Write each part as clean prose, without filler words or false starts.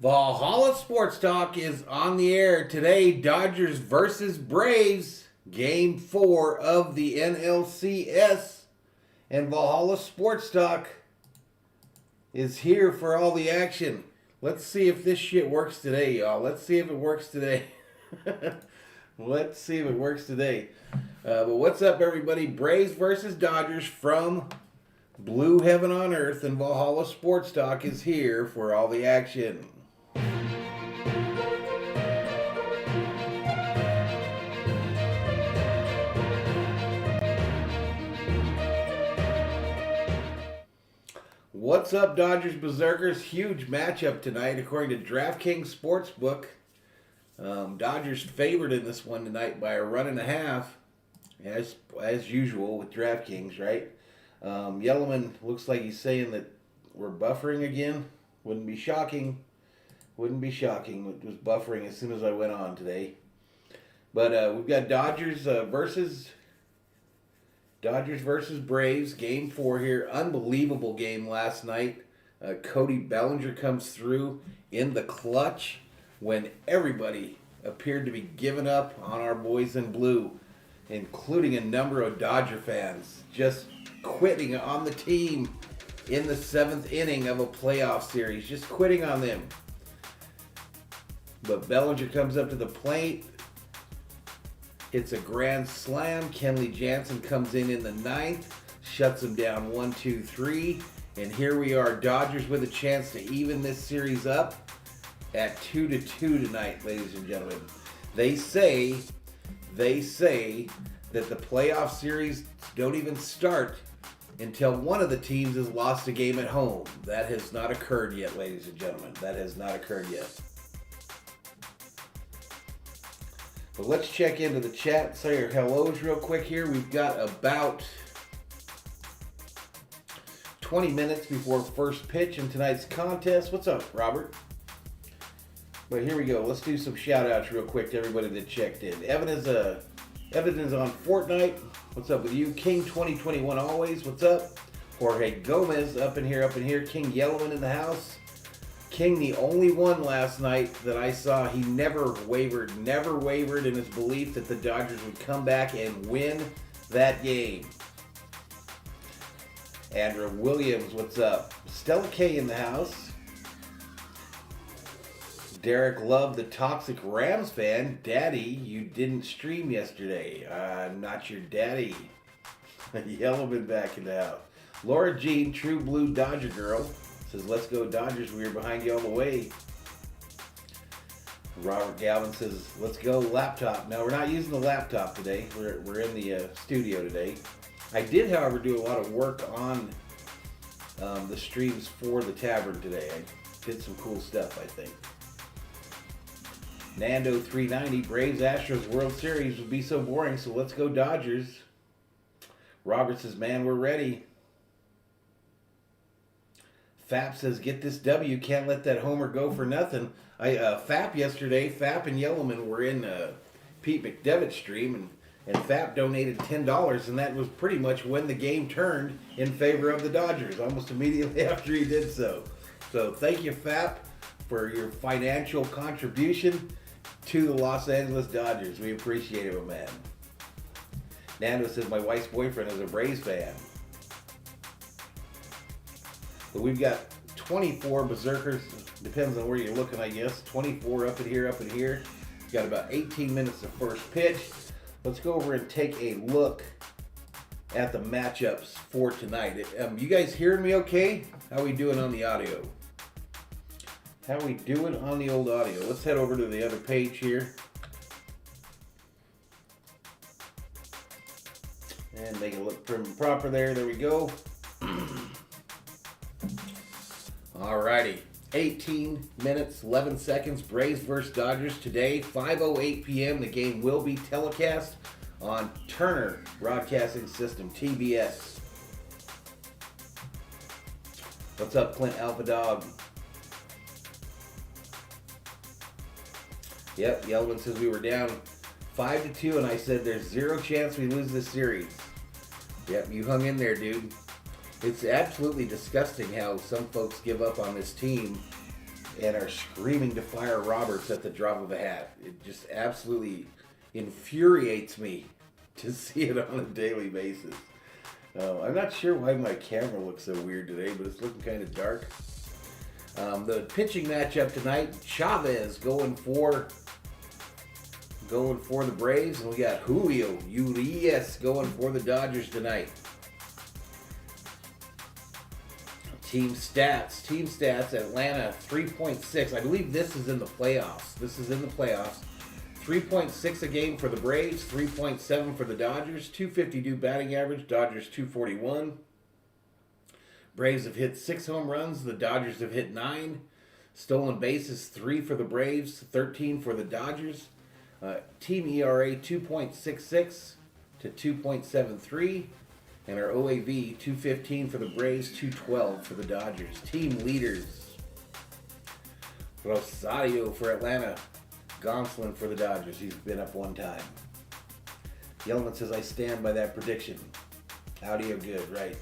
Valhalla Sports Talk is on the air today. Dodgers versus Braves, Game 4 of the NLCS. And Valhalla Sports Talk is here for all the action. Let's see if this shit works today, y'all. Let's see if it works today. Let's see if it works today. But what's up, everybody? Braves versus Dodgers from Blue Heaven on Earth, and Valhalla Sports Talk is here for all the action. What's up, Dodgers Berzerkers? Huge matchup tonight, according to DraftKings Sportsbook. Dodgers favored in this one tonight by a run and a half, as usual with DraftKings, right? Yellowman looks like he's saying that we're buffering again. Wouldn't be shocking. Wouldn't be shocking. It was buffering as soon as I went on today. But we've got Dodgers versus Braves, Game 4 here. Unbelievable game last night. Cody Bellinger comes through in the clutch when everybody appeared to be giving up on our boys in blue, including a number of Dodger fans just quitting on the team in the 7th inning of a playoff series, just quitting on them. But Bellinger comes up to the plate. It's a grand slam. Kenley Jansen comes in the 9th, shuts him down 1-2-3, and here we are, Dodgers with a chance to even this series up at 2-2 tonight, ladies and gentlemen. They say that the playoff series don't even start until one of the teams has lost a game at home. That has not occurred yet, ladies and gentlemen. That has not occurred yet. But let's check into the chat, say your hellos real quick here. We've got about 20 minutes before first pitch in tonight's contest. What's up, Robert? But here we go. Let's do some shout-outs real quick to everybody that checked in. Evan is on Fortnite. What's up with you? King 2021 always. What's up? Jorge Gomez up in here. King Yellowman in the house. King, the only one last night that I saw, he never wavered in his belief that the Dodgers would come back and win that game. Andrew Williams, what's up? Stella K in the house. Derek Love, the toxic Rams fan. Daddy, you didn't stream yesterday. I'm not your daddy. Yellowman back in the house. Laura Jean, true blue Dodger girl, says, let's go Dodgers, we are behind you all the way. Robert Galvin says, let's go laptop. No, we're not using the laptop today. We're in the studio today. I did, however, do a lot of work on the streams for the tavern today. I did some cool stuff, I think. Nando 390, Braves Astros World Series would be so boring, so let's go Dodgers. Robert says, man, we're ready. Fap says, get this W, can't let that homer go for nothing. Fap yesterday, Fap and Yellowman were in Pete McDevitt's stream, and Fap donated $10, and that was pretty much when the game turned in favor of the Dodgers, almost immediately after he did so. So thank you, Fap, for your financial contribution to the Los Angeles Dodgers. We appreciate it, man. Nando says, my wife's boyfriend is a Braves fan. But we've got 24 Berzerkers, depends on where you're looking, I guess. 24 up in here. We've got about 18 minutes of first pitch. Let's go over and take a look at the matchups for tonight. You guys hearing me okay? How we doing on the audio? How we doing on the old audio? Let's head over to the other page here. And make it look prim and proper there. There we go. Alrighty, 18 minutes, 11 seconds, Braves versus Dodgers today, 5:08 p.m. The game will be telecast on Turner Broadcasting System, TBS. What's up, Clint Alpha Dog? Yep, Yelvin says we were down 5-2, and I said there's zero chance we lose this series. Yep, you hung in there, dude. It's absolutely disgusting how some folks give up on this team and are screaming to fire Roberts at the drop of a hat. It just absolutely infuriates me to see it on a daily basis. I'm not sure why my camera looks so weird today, but it's looking kind of dark. The pitching matchup tonight, Chavez going for the Braves, and we got Julio Urias going for the Dodgers tonight. Team stats, Atlanta 3.6. I believe this is in the playoffs. 3.6 a game for the Braves, 3.7 for the Dodgers, 252 batting average, Dodgers 241. Braves have hit 6 home runs, the Dodgers have hit 9. Stolen bases, 3 for the Braves, 13 for the Dodgers. Team ERA 2.66 to 2.73. And our OAV 215 for the Braves, 212 for the Dodgers. Team leaders, Rosario for Atlanta, Gonsolin for the Dodgers. He's been up one time. Yellman says, I stand by that prediction. Audio good, right.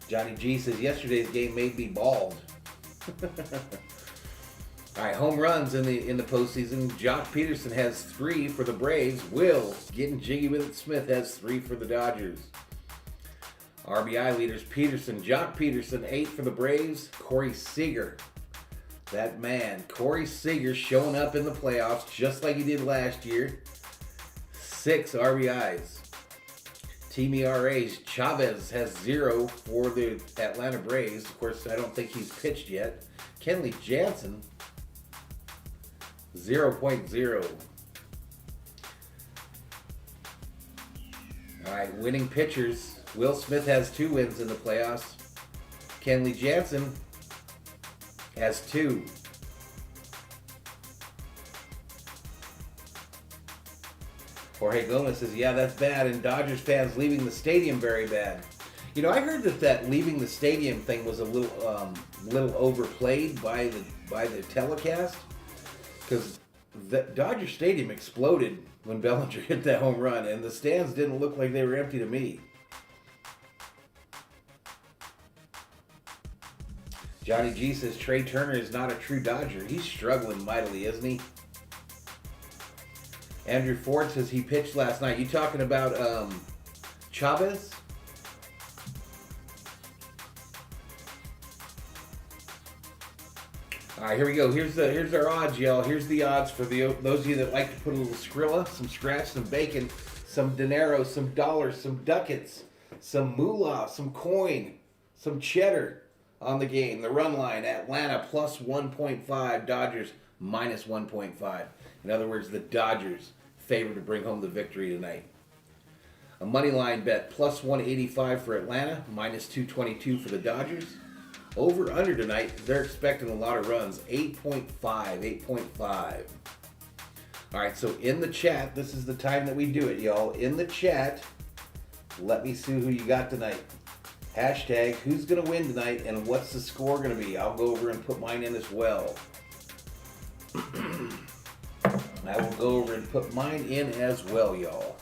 Johnny G says, yesterday's game made me bald. All right, home runs in the postseason. Jock Peterson has 3 for the Braves. Will, getting jiggy with it, Smith has 3 for the Dodgers. RBI leaders, Peterson, Jock Peterson, 8 for the Braves. Corey Seager, that man, Corey Seager showing up in the playoffs just like he did last year. 6 RBIs. Team ERAs, Chavez has 0 for the Atlanta Braves. Of course, I don't think he's pitched yet. Kenley Jansen, 0.0. All right, winning pitchers. Will Smith has 2 wins in the playoffs. Kenley Jansen has 2. Jorge Gomez says, yeah, that's bad, and Dodgers fans leaving the stadium very bad. You know, I heard that leaving the stadium thing was a little overplayed by the telecast, because the Dodger Stadium exploded when Bellinger hit that home run, and the stands didn't look like they were empty to me. Johnny G says Trey Turner is not a true Dodger. He's struggling mightily, isn't he? Andrew Ford says he pitched last night. You talking about Chavez? All right, here we go. Here's our odds, y'all. Here's the odds for those of you that like to put a little Skrilla, some scratch, some bacon, some dinero, some dollars, some ducats, some moolah, some coin, some cheddar on the game. The run line, Atlanta plus 1.5, Dodgers minus 1.5. In other words, the Dodgers favored to bring home the victory tonight. A money line bet plus 185 for Atlanta, minus 222 for the Dodgers. Over under tonight, they're expecting a lot of runs, 8.5. All right, so in the chat, this is the time that we do it, y'all. In the chat, let me see who you got tonight. Hashtag, who's going to win tonight and what's the score going to be? I'll go over and put mine in as well. I will go over and put mine in as well, y'all.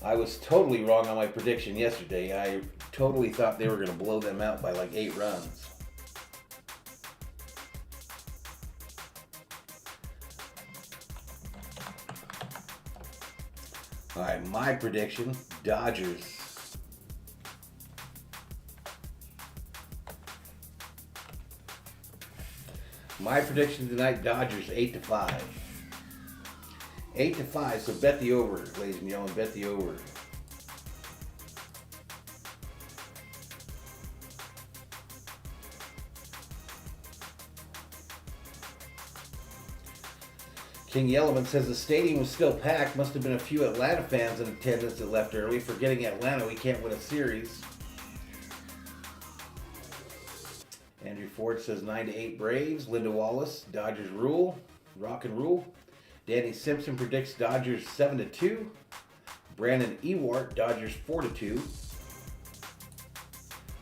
I was totally wrong on my prediction yesterday. I totally thought they were going to blow them out by like 8 runs. All right, my prediction, Dodgers. My prediction tonight, Dodgers 8-5. 8-5, so bet the over, ladies and gentlemen, bet the over. King Yellowman says the stadium was still packed. Must have been a few Atlanta fans in attendance that left early. Forgetting Atlanta, we can't win a series. Andrew Ford says 9-8 Braves. Linda Wallace, Dodgers rule. Rock and rule. Danny Simpson predicts Dodgers 7-2. Brandon Ewart, Dodgers 4-2.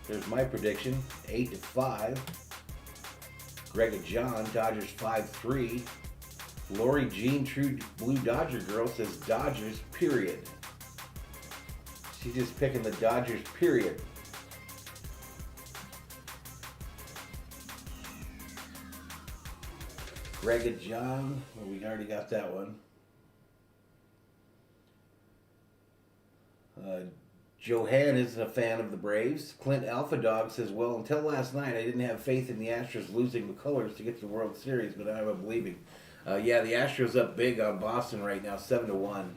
There's my prediction, 8-5. Greg and John, Dodgers 5-3. Lori Jean, true blue Dodger girl, says Dodgers, period. She's just picking the Dodgers, period. Greg and John, well, we already got that one. Johan isn't a fan of the Braves. Clint Alpha Dog says, well, until last night, I didn't have faith in the Astros losing the colors to get to the World Series, but I'm believing. Yeah, the Astros up big on Boston right now, 7-1.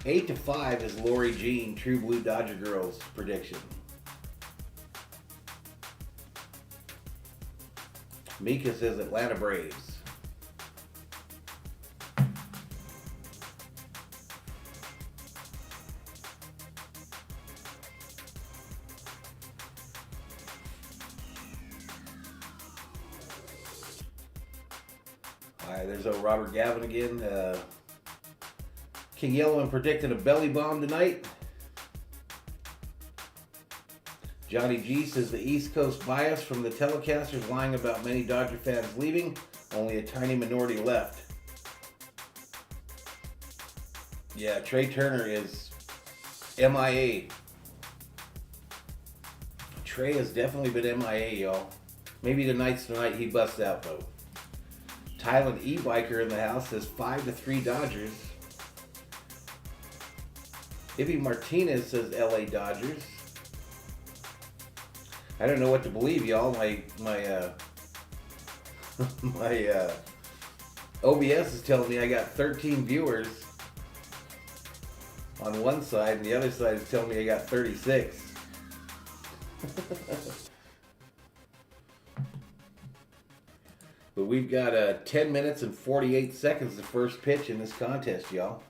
8-5 is Lori Jean, True Blue Dodger Girls prediction. Mika says Atlanta Braves. All right, there's old Robert Gavin again. King Yellowman predicting a belly bomb tonight. Johnny G says the East Coast bias from the telecasters lying about many Dodger fans leaving. Only a tiny minority left. Yeah, Trey Turner is MIA. Trey has definitely been MIA, y'all. Maybe tonight's the night he busts out, though. Tylen E-Biker in the house says 5-3 Dodgers. Ivy Martinez says LA Dodgers. I don't know what to believe, y'all. My OBS is telling me I got 13 viewers on one side, and the other side is telling me I got 36. But we've got 10 minutes and 48 seconds the first pitch in this contest, y'all.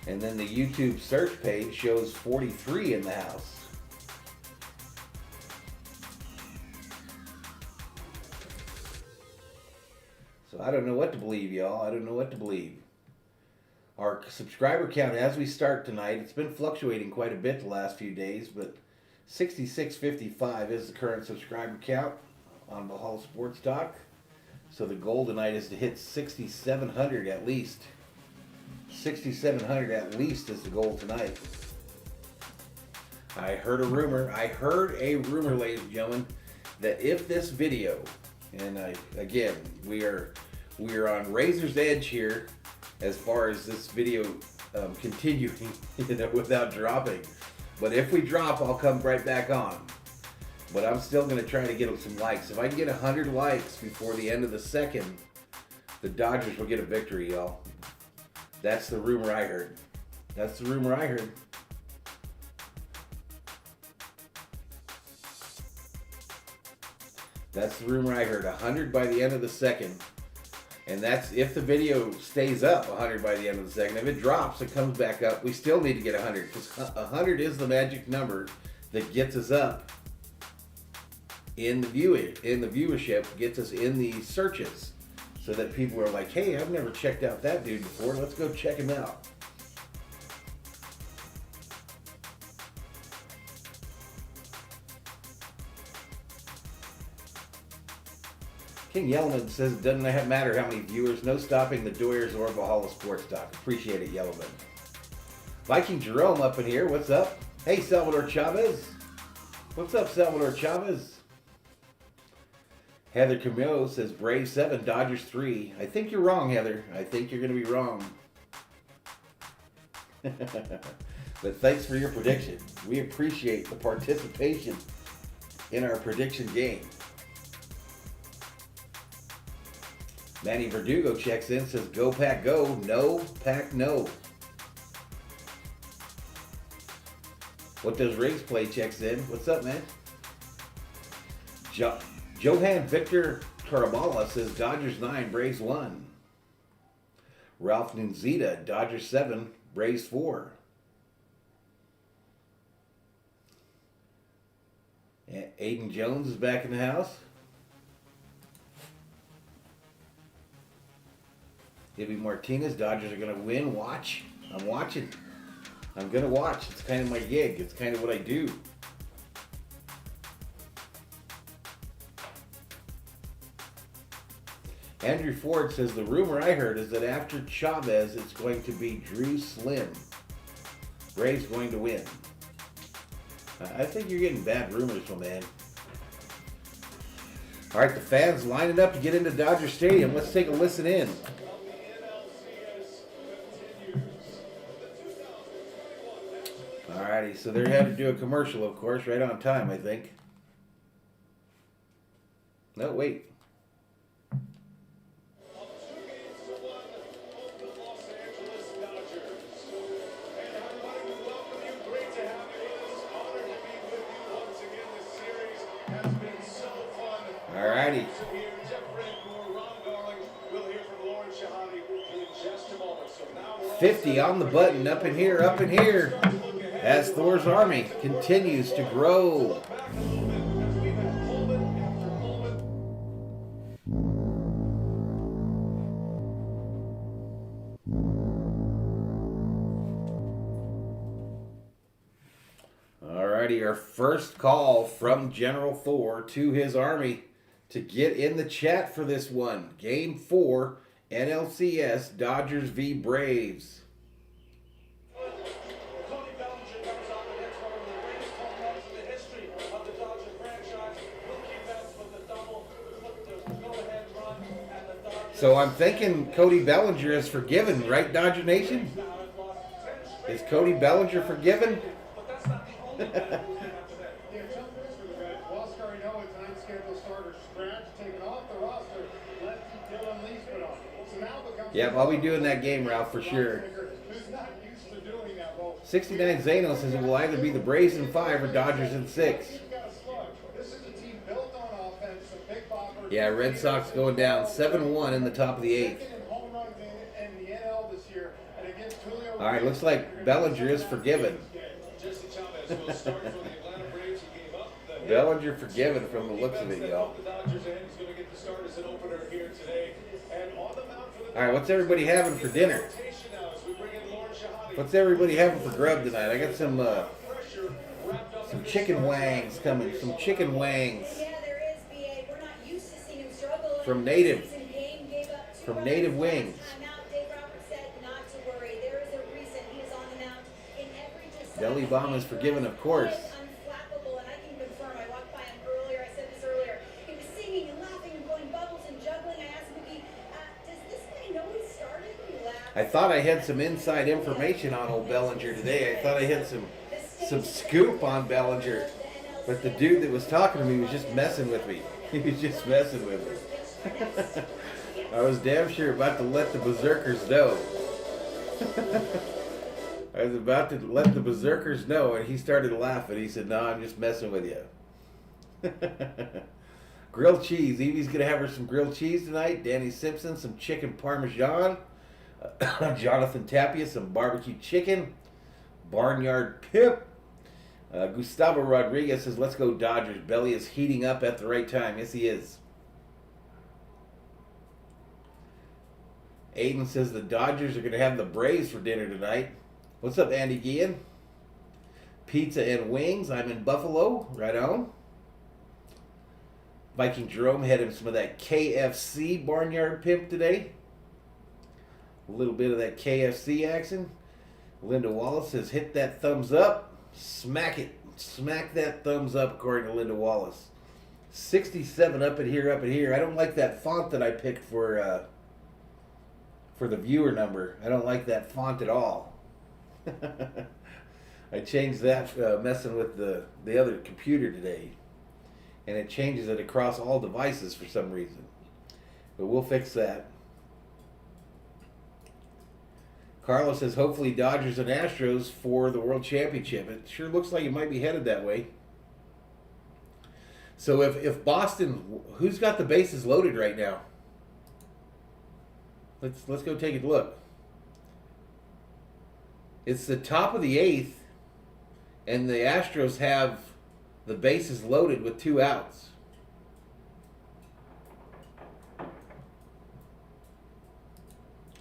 And then the YouTube search page shows 43 in the house. So I don't know what to believe, y'all. I don't know what to believe. Our subscriber count as we start tonight, it's been fluctuating quite a bit the last few days, but 6655 is the current subscriber count on Valhalla Sports Talk. So the goal tonight is to hit 6,700 at least. 6,700 at least is the goal tonight. I heard a rumor, ladies and gentlemen, that if this video, and again, we are on razor's edge here as far as this video continuing, without dropping. But if we drop, I'll come right back on. But I'm still going to try to get some likes. If I can get 100 likes before the end of the second, the Dodgers will get a victory, y'all. That's the rumor I heard. That's the rumor I heard. That's the rumor I heard. 100 by the end of the second. And that's if the video stays up 100 by the end of the second. If it drops, it comes back up. We still need to get 100 because 100 is the magic number that gets us up in the viewership, gets us in the searches. So that people are like, hey, I've never checked out that dude before. Let's go check him out. King Yellowman says it doesn't matter how many viewers. No stopping the Doyers or Valhalla Sports Talk. Appreciate it, Yellowman. Viking Jerome up in here. What's up? Hey, Salvador Chavez. What's up, Salvador Chavez? Heather Camillo says Braves 7, Dodgers 3. I think you're wrong, Heather. I think you're going to be wrong. But thanks for your prediction. We appreciate the participation in our prediction game. Manny Verdugo checks in, says go Pack go, no Pack no. What does Riggs play checks in. What's up, man? Johan Victor Carabala says Dodgers 9, Braves 1. Ralph Nunzita, Dodgers 7, Braves 4. Aiden Jones is back in the house. Ivy Martinez, Dodgers are going to win. Watch. I'm watching. I'm going to watch. It's kind of my gig. It's kind of what I do. Andrew Ford says, the rumor I heard is that after Chavez, it's going to be Drew Slim. Braves going to win. I think you're getting bad rumors, my man. All right, the fans lining up to get into Dodger Stadium. Let's take a listen in. All righty, so they had to do a commercial, of course, right on time, I think. No, wait. All righty. 50 on the button, up in here, as Thor's army continues to grow. Alrighty, our first call from General Thor to his army to get in the chat for this one. Game 4, NLCS, Dodgers v. Braves. So I'm thinking Cody Bellinger is forgiven, right, Dodger Nation? Is Cody Bellinger forgiven? Yeah, I'll be doing that game, Ralph, for sure. 69 Zano says it will either be the Braves in 5 or Dodgers in 6. Yeah, Red Sox going down 7-1 in the top of the 8th. All right, looks like Bellinger is forgiven. Bellinger forgiven from the looks of it, y'all. All right, what's everybody having for dinner? What's everybody having for grub tonight? I got some chicken wangs coming. Some chicken wangs. From Native Wings. Deli Bomb is forgiven, of course. I thought I had some inside information on old Bellinger today. I thought I had some scoop on Bellinger. But the dude that was talking to me was just messing with me. He was just messing with me. I was damn sure about to let the Berzerkers know. I was about to let the Berzerkers know, and he started laughing. He said, no, I'm just messing with you. Grilled cheese. Evie's going to have her some grilled cheese tonight. Danny Simpson, some chicken parmesan. Jonathan Tapia, some barbecue chicken. Barnyard Pip. Gustavo Rodriguez says, let's go Dodgers. Belly is heating up at the right time. Yes, he is. Aiden says the Dodgers are going to have the Braves for dinner tonight. What's up, Andy Guillen? Pizza and wings. I'm in Buffalo. Right on. Viking Jerome had him some of that KFC Barnyard Pimp today. A little bit of that KFC action. Linda Wallace says, hit that thumbs up. Smack it. Smack that thumbs up, according to Linda Wallace. 67 up in here. I don't like that font that I picked for the viewer number. I don't like that font at all. I changed that messing with the other computer today. And it changes it across all devices for some reason. But we'll fix that. Carlos says, hopefully Dodgers and Astros for the World Championship. It sure looks like it might be headed that way. So if Boston, who's got the bases loaded right now? Let's go take a look. It's the top of the 8th, and the Astros have the bases loaded with 2 outs.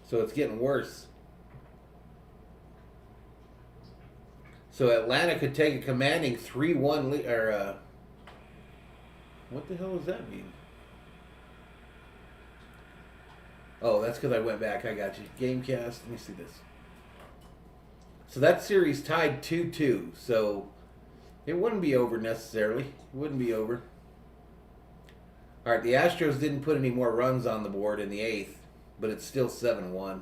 So it's getting worse. So Atlanta could take a commanding 3-1 lead, or what the hell does that mean? Oh, that's because I went back. I got you. Gamecast. Let me see this. So that series tied 2-2. So it wouldn't be over necessarily. It wouldn't be over. All right, the Astros didn't put any more runs on the board in the 8th, but it's still 7-1.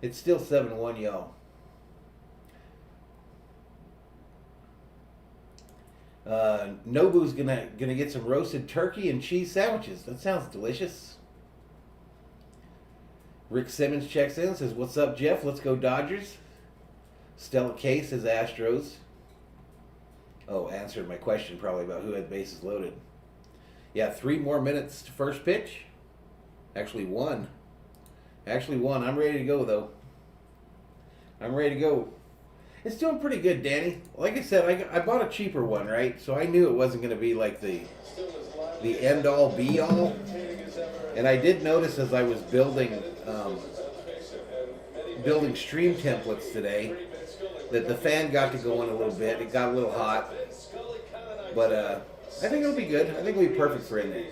It's still 7-1, y'all. Nobu's gonna get some roasted turkey and cheese sandwiches. That sounds delicious. Rick Simmons checks in, says, "What's up, Jeff? Let's go Dodgers." Stella K says Astros. Oh, answered my question probably about who had bases loaded. Yeah, 3 more minutes to first pitch. Actually, 1. I'm ready to go, though. I'm ready to go. It's doing pretty good, Danny. Like I said, I bought a cheaper one, right? So I knew it wasn't going to be like the end-all, be-all. And I did notice as I was building stream templates today that the fan got to going a little bit. It got a little hot. But I think it'll be good. I think it'll be perfect for in there.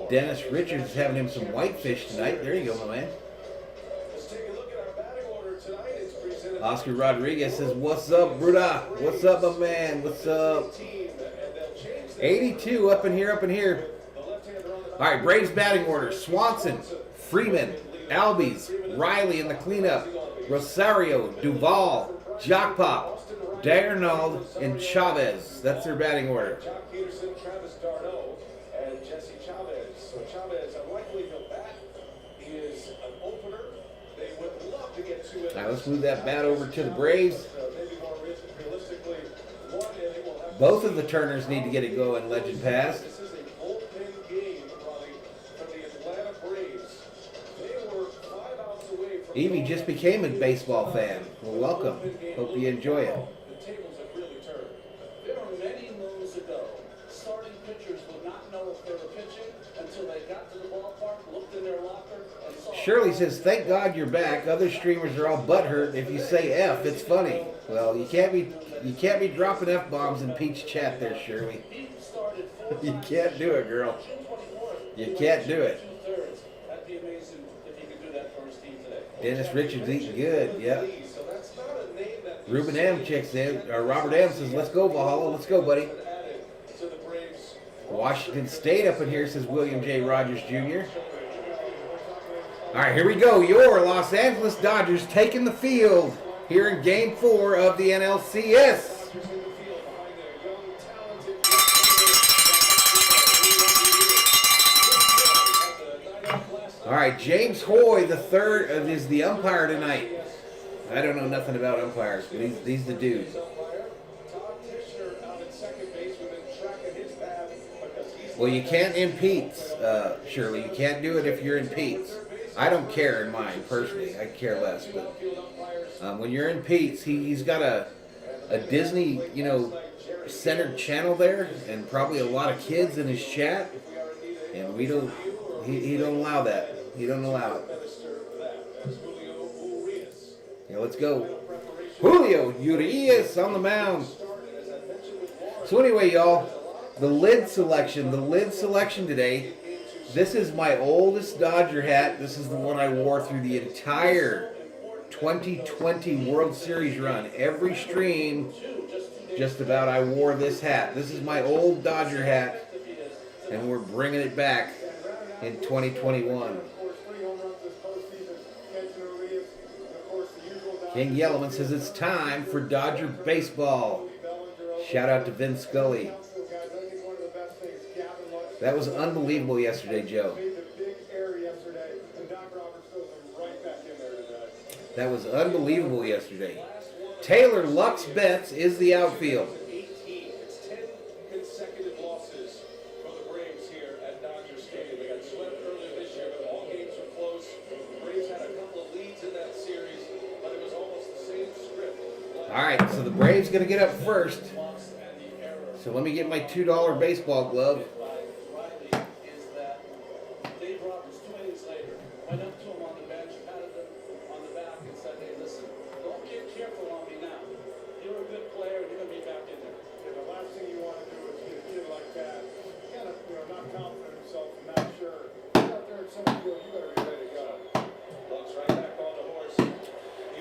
Dennis Richards is having him some whitefish tonight. There you go, my man. Oscar Rodriguez says, "What's up, Bruda? What's up, my man? What's up?" 82 up in here. All right, Braves batting order. Swanson, Freeman, Albies, Riley in the cleanup, Rosario, Duvall, Jockpop, Darnold, and Chavez. That's their batting order. All right, let's move that bat over to the Braves. Both of the Turners need to get it going, Legend Pass. Evie just became a baseball fan. Well, welcome. Hope you enjoy it. There are many moons ago, starting pitchers would not know if they were pitching until they got to the ballpark, looked in their locker, and saw. Shirley says, "Thank God you're back. Other streamers are all butthurt if you say F. It's funny." Well, you can't be dropping F-bombs in Pete's chat there, Shirley. You can't do it, girl. You can't do it. Dennis Richards eating good, yep. Ruben M checks in, or Robert M says, "Let's go, Valhalla. Let's go, buddy." Washington State up in here, says William J. Rogers Jr. All right, here we go. Your Los Angeles Dodgers taking the field here in Game 4 of the NLCS. All right, James Hoy, the third, is the umpire tonight. I don't know nothing about umpires, but he's the dude. Well, you can't in Pete's, Shirley. You can't do it if you're in Pete's. I don't care in mine, personally. I care less. But when you're in Pete's, he's got a Disney, centered channel there, and probably a lot of kids in his chat. And we don't, he don't allow that. He don't allow it. Yeah, let's go. Julio Urias on the mound. So anyway, y'all, the lid selection today. This is my oldest Dodger hat. This is the one I wore through the entire 2020 World Series run. Every stream, just about, I wore this hat. This is my old Dodger hat, and we're bringing it back in 2021. King Yellowman says it's time for Dodger baseball. Shout out to Vin Scully. That was unbelievable yesterday, Joe. That was unbelievable yesterday. Taylor Lux Betts is the outfield. All right, so the Braves going to get up first. So let me get my $2 baseball glove.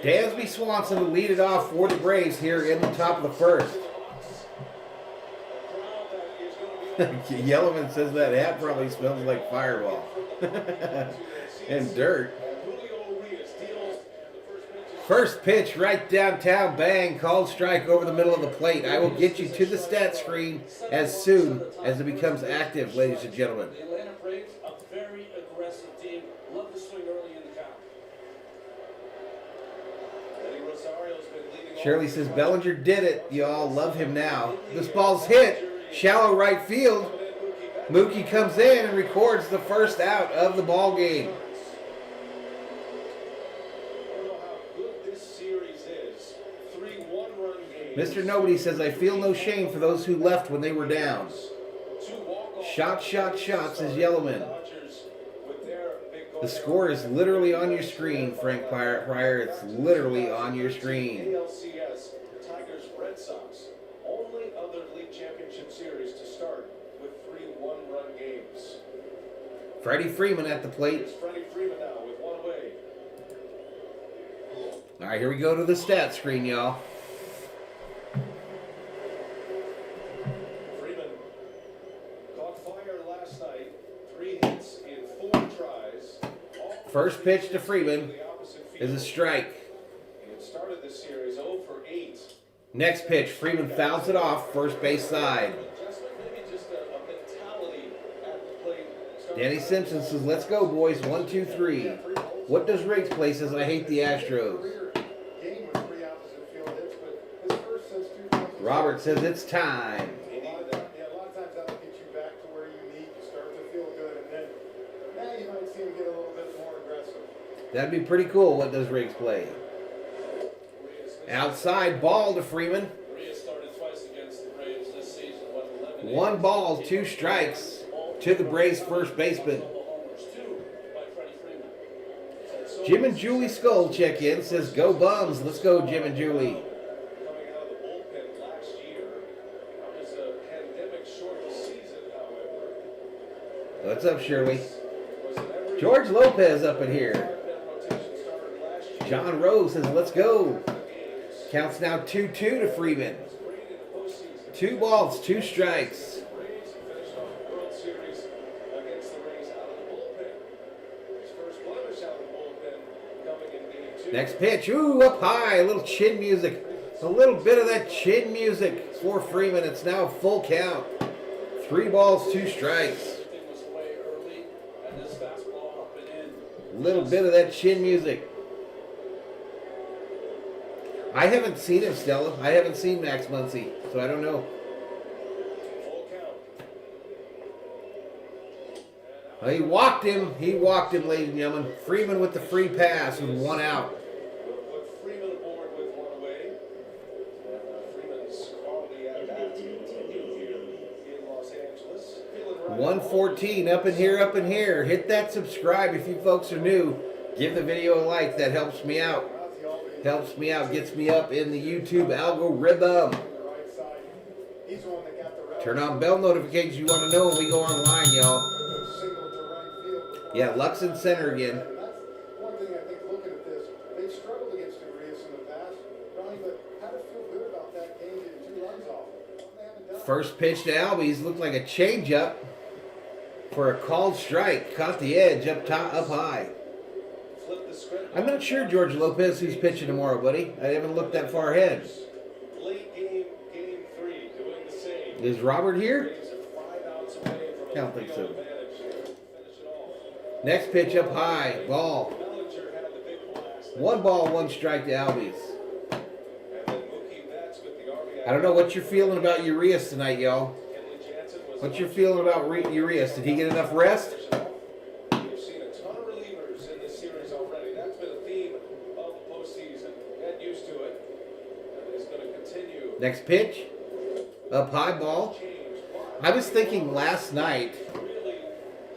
Dansby Swanson to lead it off for the Braves here in the top of the first. Yellowman says that hat probably smells like Fireball and dirt. First pitch right downtown, bang, called strike over the middle of the plate. I will get you to the stat screen as soon as it becomes active, ladies and gentlemen. The Atlanta Braves, a very aggressive team. Love to swing early in the count. Shirley says Bellinger did it. Y'all love him now. This ball's hit. Shallow right field. Mookie comes in and records the first out of the ball game. Mr. Nobody says, I feel no shame for those who left when they were down. Shot, shot, shot, says Yellowman. The score is literally on your screen, Frank Pryor. It's literally on your screen. ALCS, Tigers, Red Sox. Only other league championship series to start with 3 one-run games. Freddie Freeman at the plate. It's Freddie Freeman now with 1 away. All right, here we go to the stat screen, y'all. Freeman caught fire last night. 3 hits in 4 tries. First pitch to Freeman is a strike. He had started this series 0 for 8. Next pitch, Freeman fouls it off, first base side. Maybe just a mentality at the plate. Danny Simpson says, let's go, boys. 1, 2, 3. What does Riggs play? Says, I hate the Astros. Robert says, it's time. A lot of times that'll get you back to where you need. You start to feel good, and then now you might see him get a little bit more aggressive. That'd be pretty cool. What does Riggs play? Outside ball to Freeman. Started twice against the Braves this season. 1 ball, 2 strikes to the Braves first baseman. Jim and Julie Skull check in. Says, go Bums. Let's go, Jim and Julie. Coming out of the bullpen last year. That was a pandemic-short season, however. What's up, Shirley? George Lopez up in here. John Rose says, let's go. Counts now 2-2 to Freeman. 2 balls, 2 strikes. Next pitch, ooh, up high, a little chin music. A little bit of that chin music for Freeman. It's now full count. 3 balls, 2 strikes. A little bit of that chin music. I haven't seen him, Stella. I haven't seen Max Muncy, so I don't know. Well, he walked him. He walked him, ladies and gentlemen. Freeman with the free pass with 1 out. Put Freeman aboard with 1 away. Freeman's quality at bat in Los Angeles. 114 up in here, up in here. Hit that subscribe if you folks are new. Give the video a like. That helps me out. Helps me out. Gets me up in the YouTube algorithm. Turn on bell notifications. You want to know when we go online, y'all. Yeah, Lux in center again. That's one thing I think looking at this. They struggled against Urias in the past, Ronnie, but how to feel good about that game getting 2 runs off. They haven't done. First pitch to Albies looked like a changeup for a called strike. Caught the edge up top, up high. I'm not sure, George Lopez, who's pitching tomorrow, buddy. I haven't looked that far ahead. Late game 3, doing the same. Is Robert here? 5 outs away from I don't think so. advantage. Finish it off. Next pitch up high. Ball. Bellinger had the big blast. 1 ball, 1 strike to Albies. And then Mookie Betts with the RBI. I don't know what you're feeling about Urias tonight, y'all. Kenley Jansen was What you're feeling about Urias? Did he get enough rest? We've seen a ton of relievers in this series already. That's been a theme of the postseason. Get used to it. And it's going to continue. Next pitch. Up high ball. I was thinking last night, Really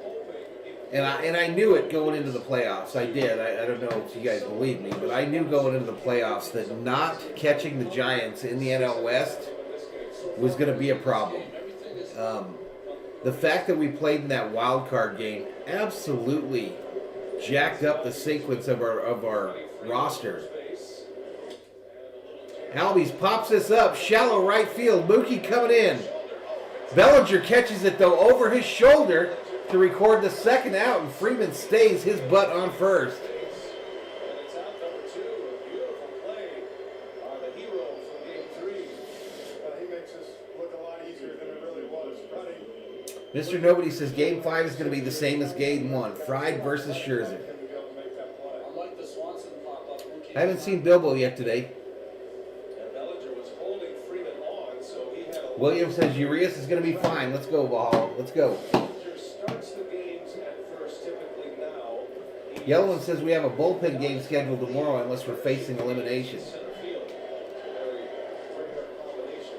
hoping and I knew it going into the playoffs. I did. I don't know if you guys believe me, but I knew going into the playoffs that not catching the Giants in the NL West was going to be a problem. The fact that we played in that wild card game absolutely jacked up the sequence of our roster. Albies pops this up. Shallow right field. Mookie coming in. Bellinger catches it, though, over his shoulder to record the second out, and Freeman stays his butt on first. And it's out number 2. A beautiful play by the hero from game 3. He makes this look a lot easier than it really was. Running. Mr. Nobody says Game 5 is going to be the same as Game 1. Fried versus Scherzer. I like the Swanson pop-up. I haven't seen Bilbo yet today. And Bellinger was holding Freeman on, so he had a Williams says Urias is going to be fine. Let's go, Valhalla. Let's go. Bellinger starts the games at first typically now. Yellowman says we have a bullpen game scheduled tomorrow unless we're facing elimination. Center field. Very rare combination.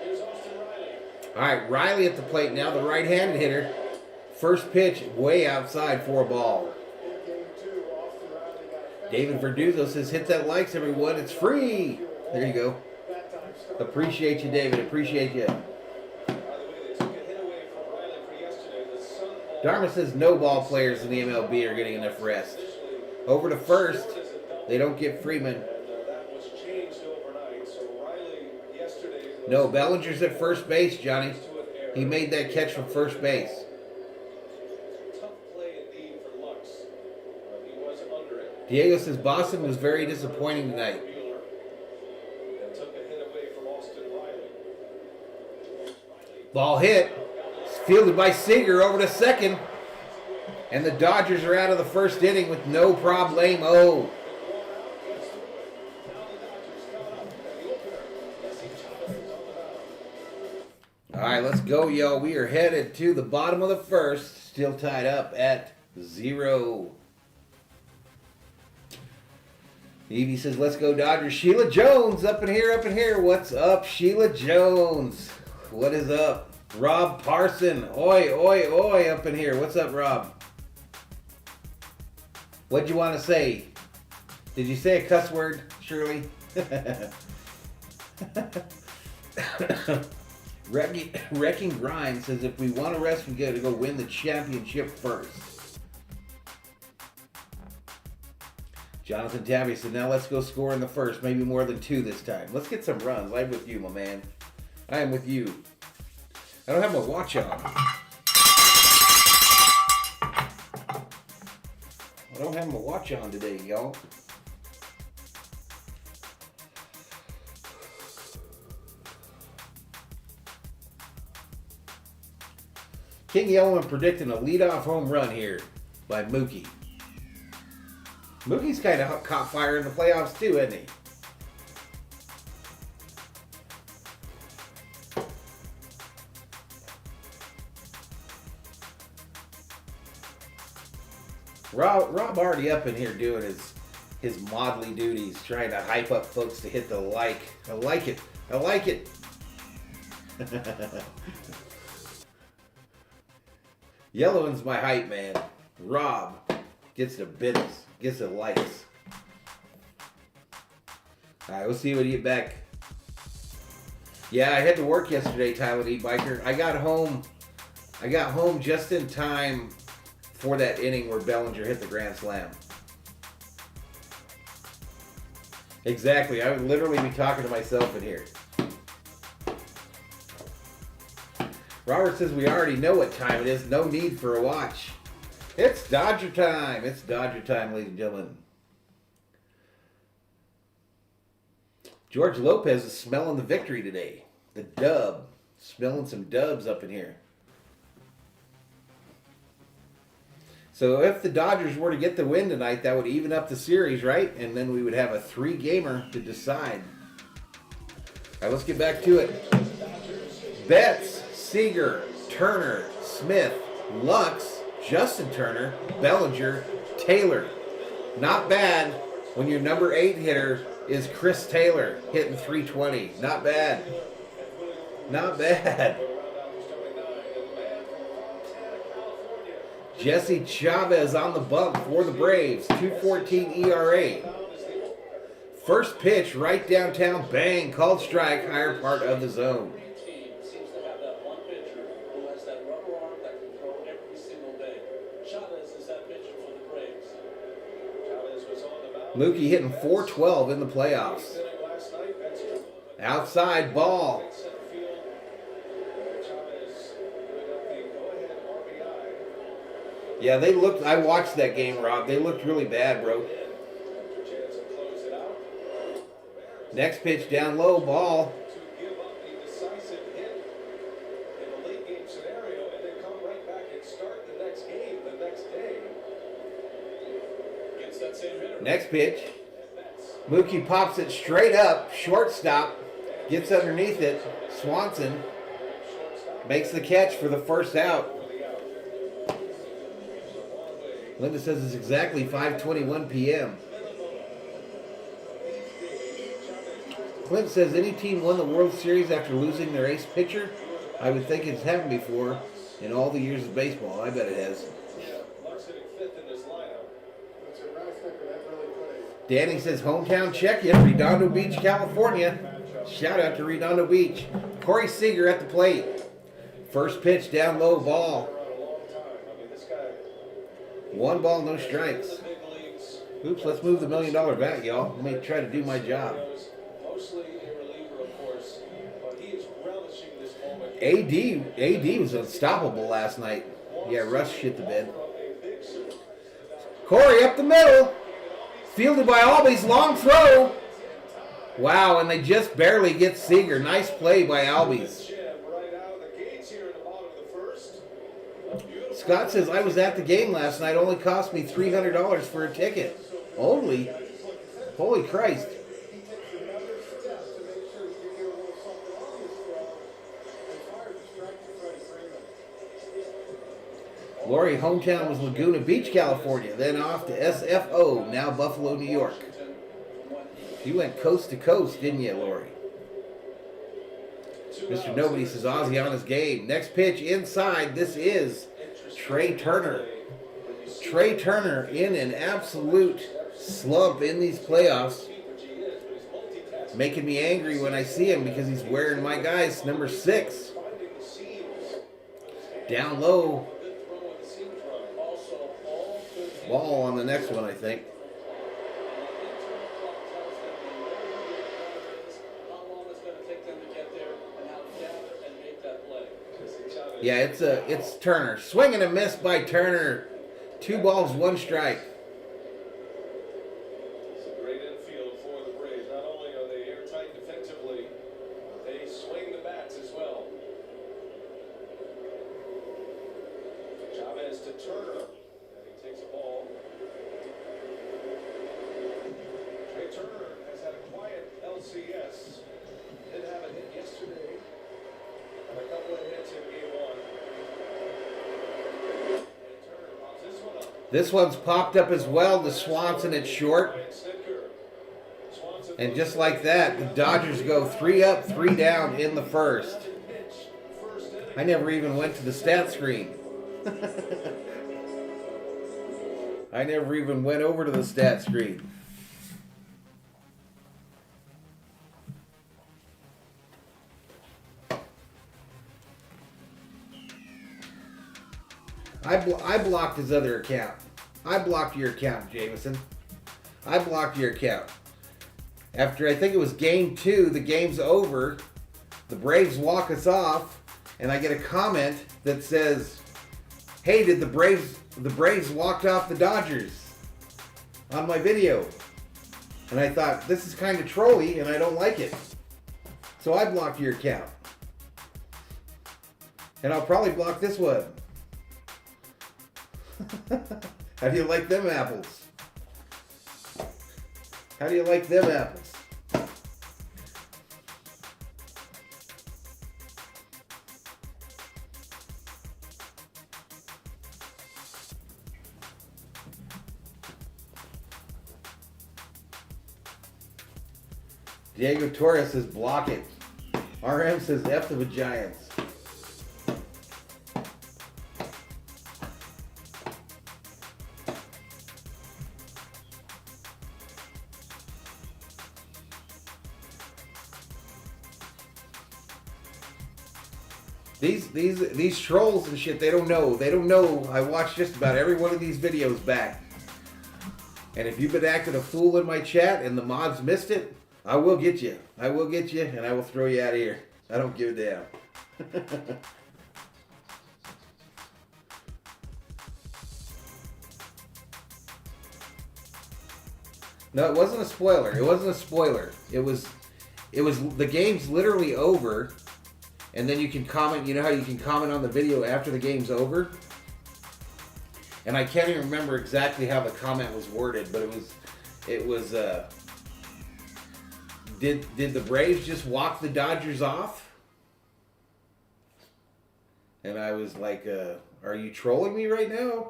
Here's Austin Riley. All right, Riley at the plate now, the right-handed hitter. First pitch way outside for a ball. In game 2, Austin Riley got a David Verdugo says hit that likes, everyone. It's free. There you go. that time start. Appreciate you, David. Appreciate you. By the way, they took a hit away from Riley for yesterday. The Sun ball Dharma says no ball players in the MLB are getting enough rest. initially Over to first. scored as a double, They don't get Freeman. and that was changed overnight. So Riley yesterday was No, Bellinger's at first base, Johnny. to an error. He made that catch from first base. Tough play indeed for Lux. He was under it. Diego says Boston was very disappointing tonight. Mueller, and took a hit away from Austin Riley. Ball hit. Fielded by Seager over to second. And the Dodgers are out of the first inning with no problemo. All right, let's go, y'all. We are headed to the bottom of the first. Still tied up at 0. Evie says, let's go, Dodgers. Sheila Jones up in here, up in here. What's up, Sheila Jones? What is up? Rob Parson. Oi, oi, oi up in here. What's up, Rob? What'd you want to say? Did you say a cuss word, Shirley? Wrecking Grind says, if we want to rest, we got to go win the championship first. Jonathan Tabby said, now let's go score in the first, maybe more than 2 this time. Let's get some runs. I'm with you, my man. I am with you. I don't have my watch on. I don't have my watch on today, y'all. King Yellowman predicting a leadoff home run here by Mookie. Mookie's kind of caught fire in the playoffs too, isn't he? Rob already up in here doing his modelly duties, trying to hype up folks to hit the like. I like it. I like it. Yellowman's my hype man. Rob gets the business, gets the likes. All right, we'll see when you get back. Yeah, I had to work yesterday, Tyler D. Biker. I got home just in time for that inning where Bellinger hit the grand slam. Exactly. I would literally be talking to myself in here. Robert says we already know what time it is. No need for a watch. It's Dodger time. It's Dodger time, ladies and gentlemen. George Lopez is smelling the victory today. The dub. Smelling some dubs up in here. So if the Dodgers were to get the win tonight, that would even up the series, right? And then we would have a 3-gamer to decide. All right, let's get back to it. Betts, Seager, Turner, Smith, Lux, Justin Turner, Bellinger, Taylor. Not bad when your number 8 hitter is Chris Taylor hitting 320. Not bad. Not bad. Jesse Chavez on the bump for the Braves. 2.14 ERA. First pitch right downtown. Bang. Called strike. Higher part of the zone. Seems to have that one pitcher who has that rubber arm that can throw every single day. Chavez is that pitcher for the Braves. Chavez was on the mound. Mookie hitting 412 in the playoffs. Last night, Outside ball. Center field. Chavez giving up the go-ahead RBI. Yeah, they looked. I watched that game, Rob. They looked really bad, bro. Chance to close it out. Next pitch down low, ball. To give up the decisive hit in a late game scenario and then come right back and start the next game the next day against that same hitter. Next pitch. Mookie pops it straight up. Shortstop gets underneath it. Swanson makes the catch for the first out. Linda says it's exactly 5:21 p.m. Clint says any team won the World Series after losing their ace pitcher? I would think it's happened before in all the years of baseball. I bet it has. Mark's hitting fifth in this lineup. It's a round sticker that really put Danny says hometown check-in, Redondo Beach, California. Shout out to Redondo Beach. Corey Seager at the plate. First pitch down low, ball. Around a long time. I mean, this guy. One ball, no strikes. In the big leagues. Oops, let's move the $1 million bat, y'all. Let me try to do my job. Mostly a reliever, of course, but he is relishing this moment. AD was unstoppable last night. Yeah, Russ shit the bed. Corey up the middle. Fielded by Albies, long throw. Wow, and they just barely get Seager. Nice play by Albies. Right out of the gates here in the bottom of the first. Scott says, I was at the game last night. Only cost me $300 for a ticket. Only? Holy Christ. He takes another step to make sure he can get a little something on his throw and fires a strike to Freddie Freeman. Lori, hometown was Laguna Beach, California. Then off to SFO, now Buffalo, New York. You went coast to coast, didn't you, Lori? Mr. Nobody says Ozzy on his game. Next pitch inside. This is Trey Turner. Trey Turner in an absolute slump in these playoffs. Making me angry when I see him because he's wearing my guy's number 6. Down low. Ball on the next one, I think. Yeah, it's Turner. Swing and a miss by Turner. 2 balls, 1 strike. It's a great infield for the Braves. Not only are they airtight defensively, they swing the bats as well. Chavez to Turner, and he takes a ball. Trey Turner has had a quiet LCS. Did have a hit yesterday, and a couple of hits in game 1. And Turner pops this one up. This one's popped up as well to Swanson at short. And just like that, the Dodgers go 3 up, 3 down in the first. I never even went to the stat screen. I never even went over to the stat screen. I blocked his other account. I blocked your account, Jameson. I blocked your account. After I think it was game 2, the game's over. The Braves walk us off, and I get a comment that says, "Hey, did the Braves walked off the Dodgers?" on my video. And I thought, this is kind of trolly, and I don't like it. So I blocked your account. And I'll probably block this one. How do you like them apples? How do you like them apples? Diego Torres says block it. RM says F to the Giants. These trolls and shit, they don't know. They don't know. I watched just about every one of these videos back. And if you've been acting a fool in my chat and the mods missed it, I will get you. I will get you, and I will throw you out of here. I don't give a damn. No, it wasn't a spoiler. It wasn't a spoiler. It was the game's literally over, and then you can comment. You know how you can comment on the video after the game's over? And I can't even remember exactly how the comment was worded, but it was did the Braves just walk the Dodgers off? And I was like, are you trolling me right now?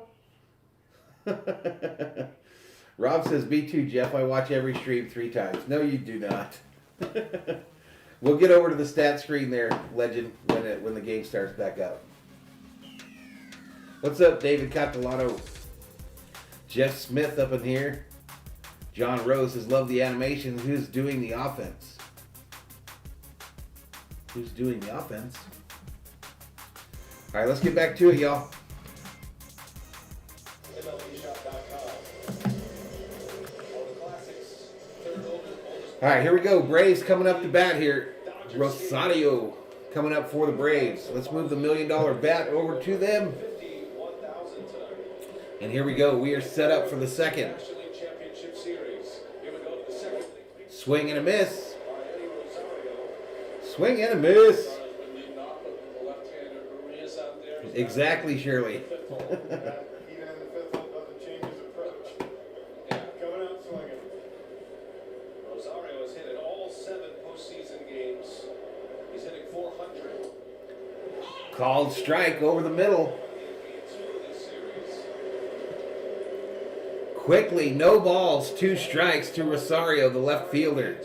Rob says, me too, Jeff. I watch every stream 3 times. No, you do not. We'll get over to the stat screen there, Legend, when the game starts back up. What's up, David Catalano? Jeff Smith up in here. John Rose says, love the animation. Who's doing the offense? Who's doing the offense? All right, let's get back to it, y'all. All right, here we go. Braves coming up to bat here. Rosario coming up for the Braves. Let's move the $1 million bat over to them. And here we go. We are set up for the second. Swing and a miss. Swing and a miss. Exactly, Shirley. Called strike over the middle. Quickly, no balls, 2 strikes to Rosario, the left fielder.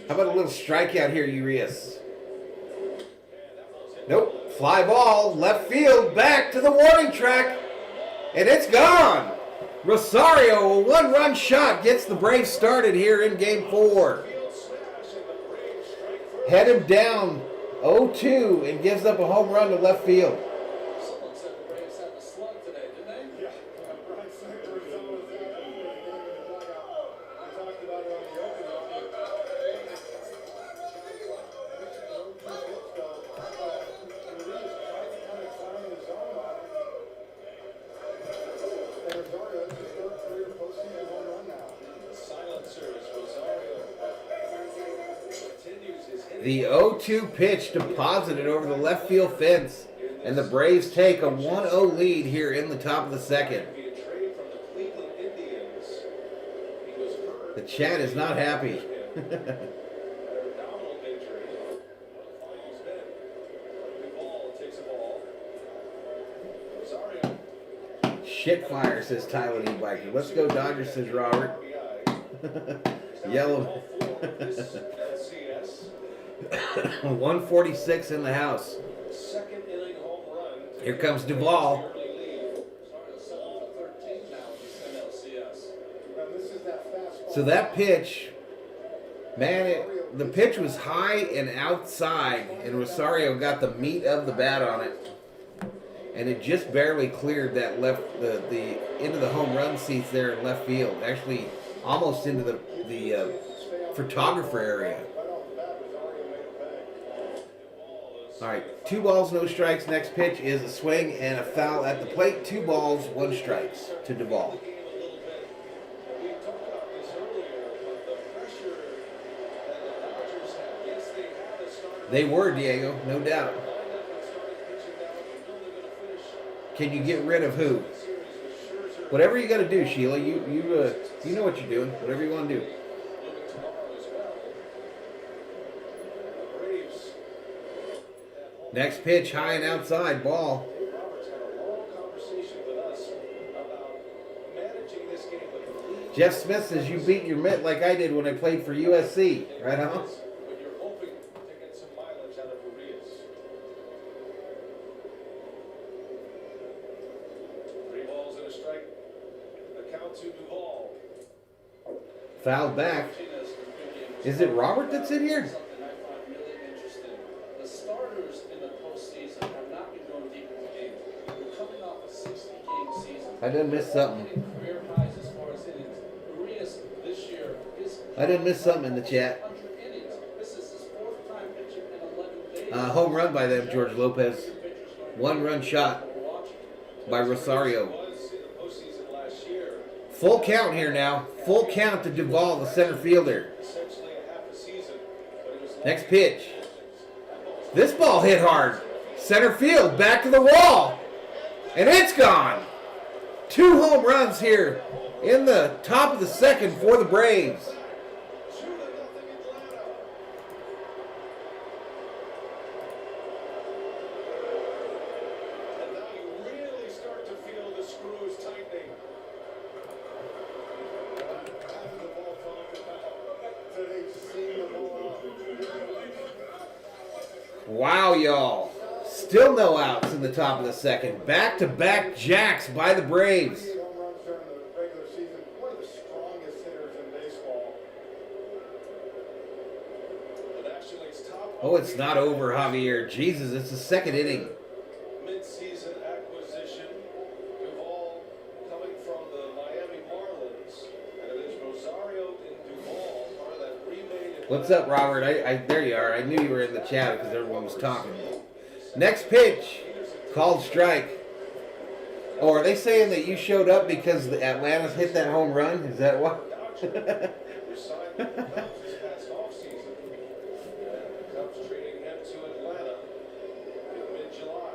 How about a little strikeout here, Urias? Nope. Fly ball, left field, back to the warning track. And it's gone. Rosario, a 1-run shot, gets the Braves started here in Game 4. Head him down 0-2 and gives up a home run to left field. Someone said the Braves had a slug today, didn't they? Yeah, Brian Singer was almost out there getting in the dugout. We talked about it on the open. The 0-2 pitch deposited over the left field fence, and the Braves take a 1-0 lead here in the top of the second. The chat is not happy. Shit fire, says Tyler E. Biker. Let's go Dodgers, says Robert. Yellow. 146 in the house. Here comes Duvall. So that pitch, man, the pitch was high and outside, and Rosario got the meat of the bat on it. And it just barely cleared that the into the home run seats there in left field. Actually, almost into the photographer area. All right, 2 balls, no strikes. Next pitch is a swing and a foul at the plate. 2 balls, 1 strikes to Duvall. They were, Diego, no doubt. Can you get rid of who? Whatever you got to do, Sheila. You know what you're doing. Whatever you want to do. Next pitch, high and outside, ball. Jeff Smith says you beat your mitt like I did when I played for USC. Right on. Fouled back. Is it Robert that's in here? Something I find really interesting. The starters in the postseason have not been going deep in the game. We're coming off a 60-game I didn't miss something. Career highs as far as innings. Urias this year is I didn't miss something in the chat. 100 innings. This is his 4th time pitching in 11 days. Home run by them, George Lopez. 1-run shot by Rosario. Was in the postseason last year. Full count here now. Full count to Duvall, the center fielder. Essentially a half a season. But it was Next pitch. This ball hit hard. Center field, back to the wall. And it's gone. 2 home runs here in the top of the second for the Braves. 2-0 Atlanta. And now you really start to feel the screws tightening. Having the ball talked about today, seeing the ball out. Wow, y'all. Still no outs in the top of the second. Back-to-back jacks by the Braves. 38 home runs during the regular season. One of the strongest hitters in baseball. The National League's top Oh, it's not over, Javier. Jesus, it's the second inning. mid-season acquisition. Duvall coming from the Miami Marlins. And it is Rosario and Duvall, part of that remade. What's up, Robert? There you are. I knew you were in the chat because everyone was talking. Next pitch. Called strike. Oh, are they saying that you showed up because the Atlanta's hit that home run? Is that what? Who signed with the Cubs this past offseason. And the Cubs trading him to Atlanta in mid-July.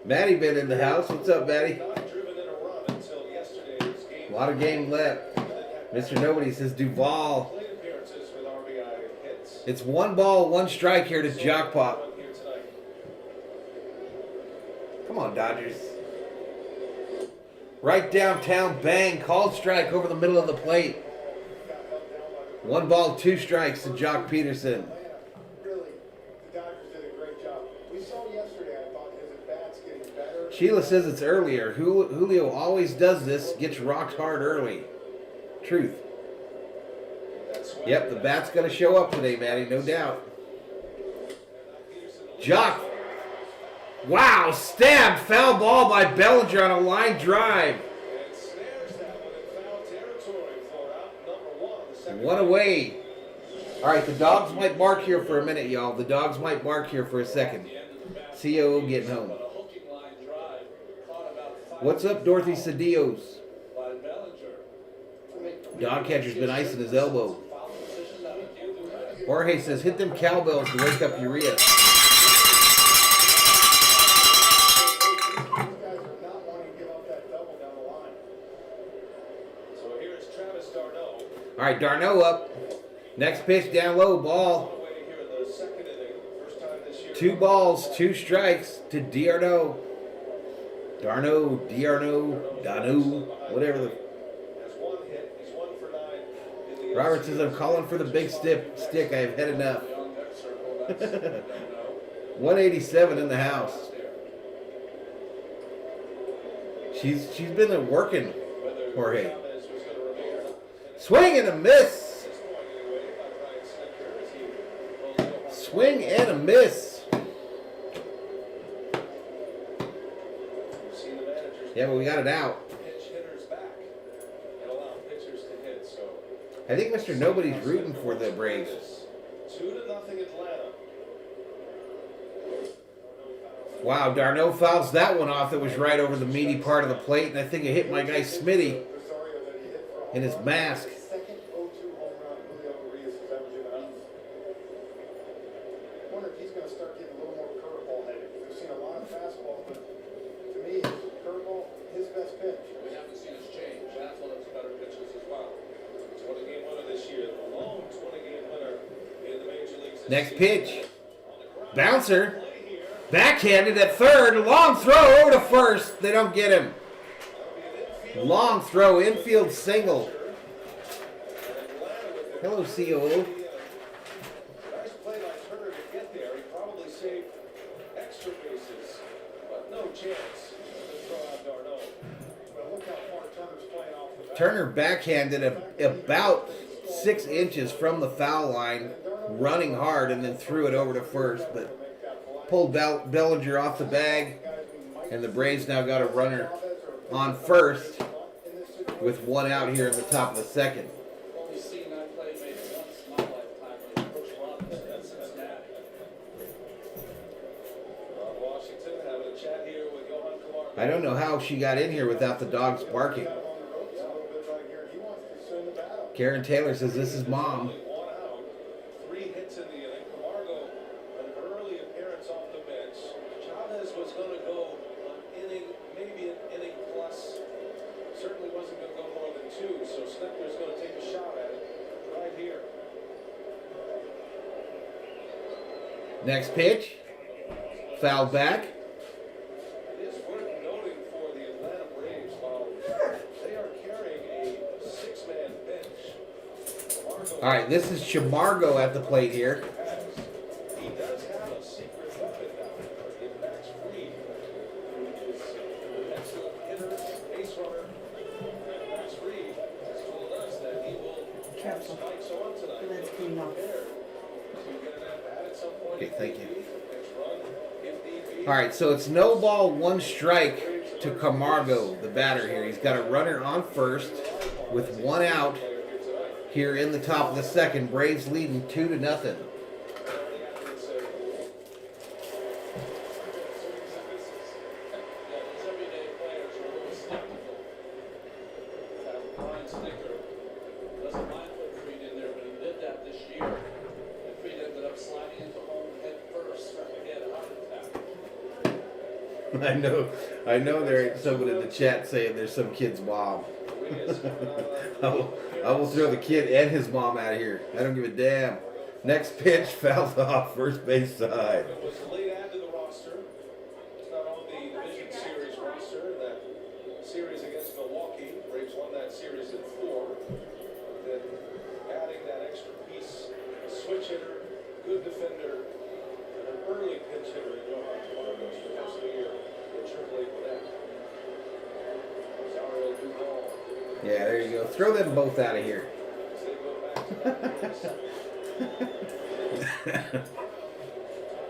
Matty been in the house. What's up, Matty? Not driven in a run until yesterday's game. A lot of game left. Mr. Nobody says Duvall. Plate appearances with RBI hits. It's 1 ball, 1 strike here to Jock Pop. One here tonight. Come on, Dodgers. Right downtown, bang, called strike over the middle of the plate. 1 ball, 2 strikes to Jock Peterson. Atlanta, really, the Dodgers did a great job. We saw yesterday, I thought his at-bats getting better. Sheila says it's earlier. Julio always does this, gets rocked hard early. Truth. Yep, the bat's going to show up today, Matty, no doubt. Jock. Wow, stabbed, foul ball by Bellinger on a line drive. And snares that one in foul territory for out number 1 on the second. 1 away. All right, the dogs might bark here for a minute, y'all. The dogs might bark here for a second. COO getting home. But a hooking line drive caught about 5 What's up, Dorothy Cedillos? by Bellinger. Dog catcher's been icing his elbow. Foul position down at field. Jorge says, hit them cowbells to wake up Urias. These guys are not wanting to give up that double down the line. So here is Travis Darno. All right, Darno up. Next pitch down low, ball. Away here in the second inning. First time this year. 2 balls, 2 strikes to D'Arnaud. Darno, whatever the... Has 1 hit. He's 1 for 9 in the Robert says, I'm calling for the big stick. I've had enough. Beyond that circle, that's, I don't know. 187 in the house. She's been working, Whether Jorge. Chavez was going to remain or not. Swing and a miss. At this point, anyway, by Brian Snitker as he rolls over. Swing and a miss. We've seen the managers Yeah, but we got it out. pitch hitters back and allow pitchers to hit. So I think Mr. Nobody's rooting for the Braves. 2-0 Atlanta. Wow, Darno fouls that one off that was right over the meaty part of the plate, and I think it hit my guy Smitty Rosario that he hit for in his mask. second 0-2 home run Julio Urias is averaging on. I wonder if he's going to start getting a little more curveball headed. We've seen a lot of fastballs, but to me, curveball, his best pitch. We haven't seen his change. That's one of his better pitches as well. 20-game winner this year. The lone 20-game winner in the major leagues. this Next season. pitch. On the ground. Bouncer. Play here. Backhanded at third. Long throw over to first. They don't get him. That'll be an infield. Long throw, infield single. And Atlanta with the Hello, COO. nice play by Turner to get there. He probably saved extra bases, but no chance to throw out Darno. But look how far Turner's playing off the bat. Turner backhanded about 6 inches from the foul line, running hard, and then threw it over to first. But pulled Bellinger off the bag, and the Braves now got a runner on first with one out here in the top of the second. Only seen I play maybe once in my lifetime was Coach Robinson at Cincinnati. Washington having a chat here with Johan Camargo. I don't know how she got in here without the dogs barking. Karen Taylor says this is mom. One out, 3 hits in the inning. Camargo, an early appearance off the bench. Chavez was going to go an inning, maybe an inning plus. Certainly wasn't going to go more than 2, so Snepler's going to take a shot at it right here. Next pitch. Foul back. It is worth noting for the Atlanta Braves, while they are carrying a 6-man bench. Camargo All right, this is Chimargo at the plate here. He does have a secret weapon now in Max Fried, who is an excellent hitter, base runner. And Max Fried has told us that he will have spikes on tonight. Let's clean up. Prepared to get an at-bat at some point. Okay, thank you. Next run, if need be. All right, so it's no ball, 1 strike to Camargo, the batter here. He's got a runner on first with 1 out here in the top of the second. Braves leading 2-0. Yeah, these everyday players are a little skeptical. Brian Snicker doesn't mind putting Fried in there, but he did that this year. And Fried ended up sliding into home head first. He had a heart attack. I know there ain't someone in the chat saying there's some kid's mom. I will throw the kid and his mom out of here. I don't give a damn. Next pitch, fouls off first base side. It was a late add to the roster. It's not on the Division Series roster. That series against Milwaukee, Braves won that series in 4. Then adding that extra piece, a switch hitter, good defender, and an early pinch hitter in Johan Camargo for the rest of the year in AAA with that. Rosario Duvall. Yeah, there you go. Throw them both out of here. As they go back to that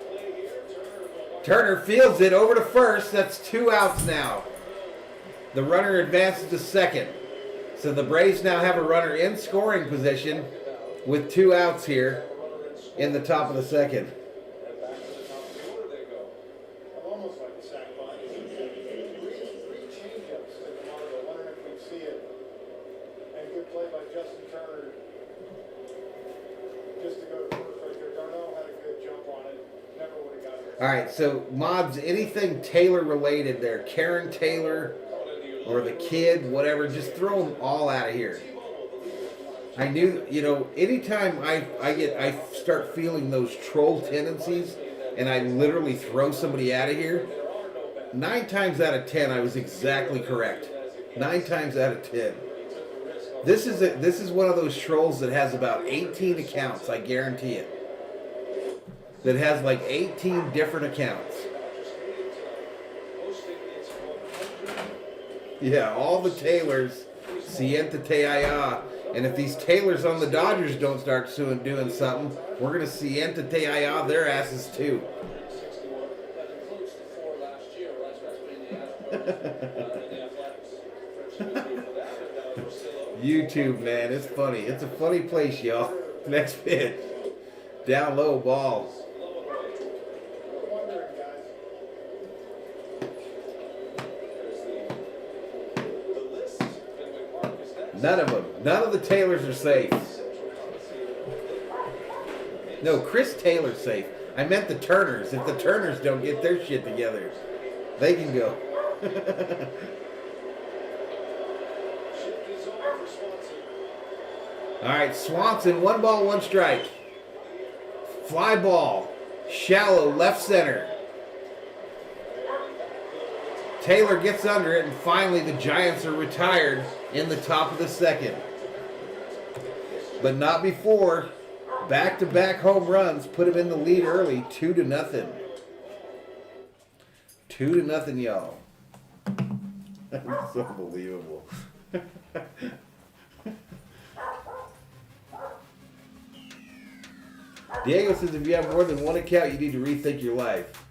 play here, Turner fields it over to first. That's 2 outs now. The runner advances to second. So the Braves now have a runner in scoring position with 2 outs here in the top of the second. and back to the top of the order they go. Almost like a sack fly. Three changeups to Camargo. Wondering if we'd see it. And good play by Justin Turner. Just to go to first right there. Darnell had a good jump on it. Never would have got there. All right, so mods, anything Taylor related there, Karen Taylor or the kid, whatever, just throw them all out of here. I knew, anytime I start feeling those troll tendencies and I literally throw somebody out of here, 9 times out of 10 I was exactly correct. 9 times out of 10. This is one of those trolls that has about 18 accounts, I guarantee it. That has like 18 different accounts. Yeah, all the Taylors, Sienta Teaya. And if these Taylors on the Dodgers don't start soon doing something, we're going to Sienta Teaya their asses too. That includes the 4 last year, right? Especially in the Athletics. YouTube, man, it's funny. It's a funny place, y'all. Next pitch. Down low ball. Wondering, guys. None of them. None of the Taylors are safe. No, Chris Taylor's safe. I meant the Turners. If the Turners don't get their shit together, they can go. All right, Swanson, 1 ball, 1 strike. Fly ball, shallow left center. Taylor gets under it, and finally the Giants are retired in the top of the second. But not before. Back-to-back home runs put him in the lead early, 2-0. 2-0, y'all. That's unbelievable. Diego says if you have more than 1 account, you need to rethink your life.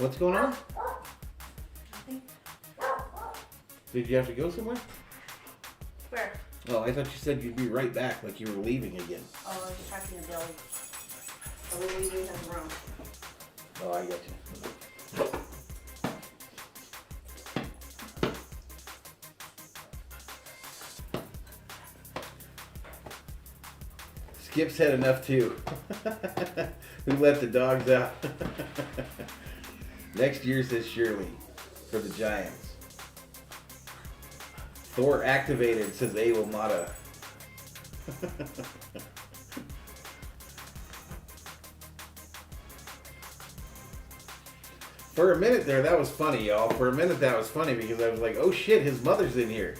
What's going on? Did you have to go somewhere? Where? Oh, I thought you said you'd be right back, like you were leaving again. Oh, I was checking the Billy. So we're leaving his room. Oh, I got you. Skip's had enough too. Who let the dogs out? Next year, says Shirley, for the Giants. Thor activated, says Abel Mata. For a minute there, that was funny, y'all. For a minute, that was funny because I was like, oh shit, his mother's in here.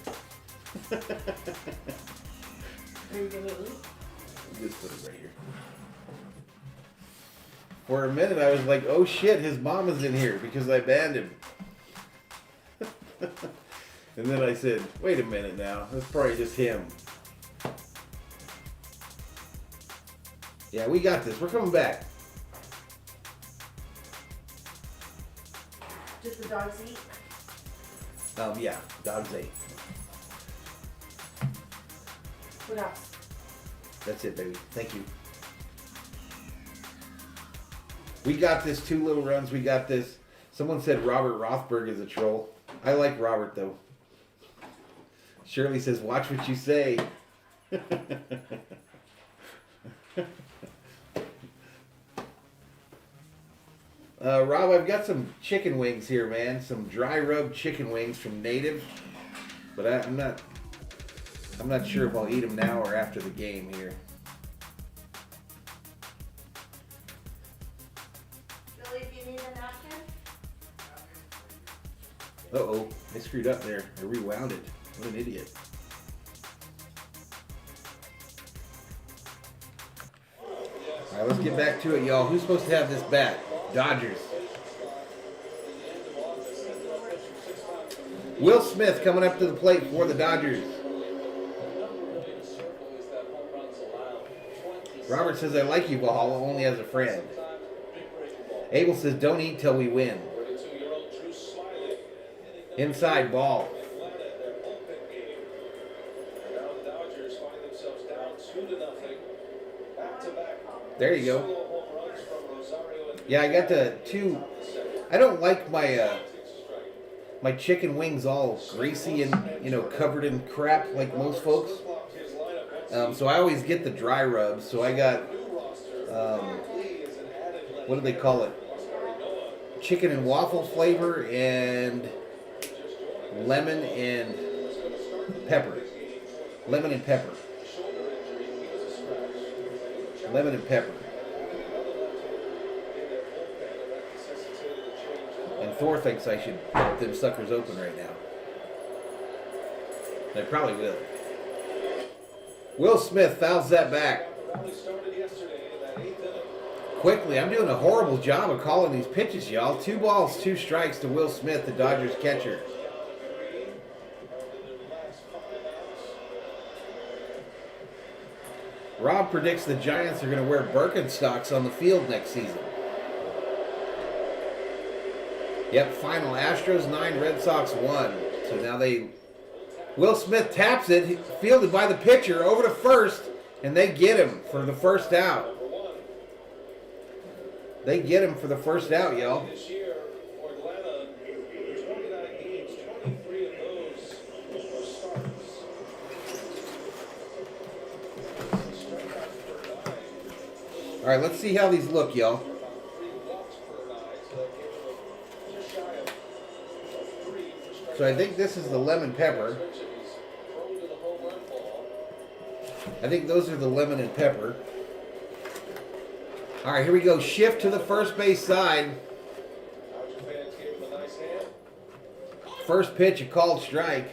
Are you gonna eat? Just put it right here. For a minute, I was like, oh shit, his mom is in here because I banned him. And then I said, wait a minute now, that's probably just him. Yeah, we got this. We're coming back. Just the dogs eat? Yeah, dogs ate. What else? That's it, baby. Thank you. We got this. 2 little runs. We got this. Someone said Robert Rothberg is a troll. I like Robert, though. Shirley says, watch what you say. Rob, I've got some chicken wings here, man. Some dry rub chicken wings from Native. But I'm not sure if I'll eat them now or after the game here. Billy, do you need a napkin? Uh-oh, I screwed up there. I rewound it. What an idiot. Alright, let's get back to it, y'all. Who's supposed to have this bat? Dodgers. Will Smith coming up to the plate for the Dodgers. Robert says, I like you, Valhalla, only as a friend. Abel says, don't eat till we win. Inside ball. There you go. Yeah, I got the 2. I don't like my my chicken wings all greasy and covered in crap like most folks. So I always get the dry rubs. So I got what do they call it? Chicken and waffle flavor and lemon and pepper. Lemon and pepper. Lemon and pepper. And Thor thinks I should pop them suckers open right now. I probably will. Will Smith fouls that back. Quickly, I'm doing a horrible job of calling these pitches, y'all. 2 balls, 2 strikes to Will Smith, the Dodgers catcher. Rob predicts the Giants are going to wear Birkenstocks on the field next season. Yep, final. Astros 9, Red Sox 1. So now Will Smith taps it, fielded by the pitcher, over to first, and they get him for the first out. They get him for the first out, y'all. This year, for Atlanta, 29 games, 23 of those were starts. All right, let's see how these look, y'all. About 3 walks per night, so that gives him just shy of 3 for strike. So I think this is the lemon pepper. He's thrown to the home run ball. I think those are the lemon and pepper. All right, here we go. Shift to the first base side. Dodger fans gave him a nice hand. First pitch, a called strike.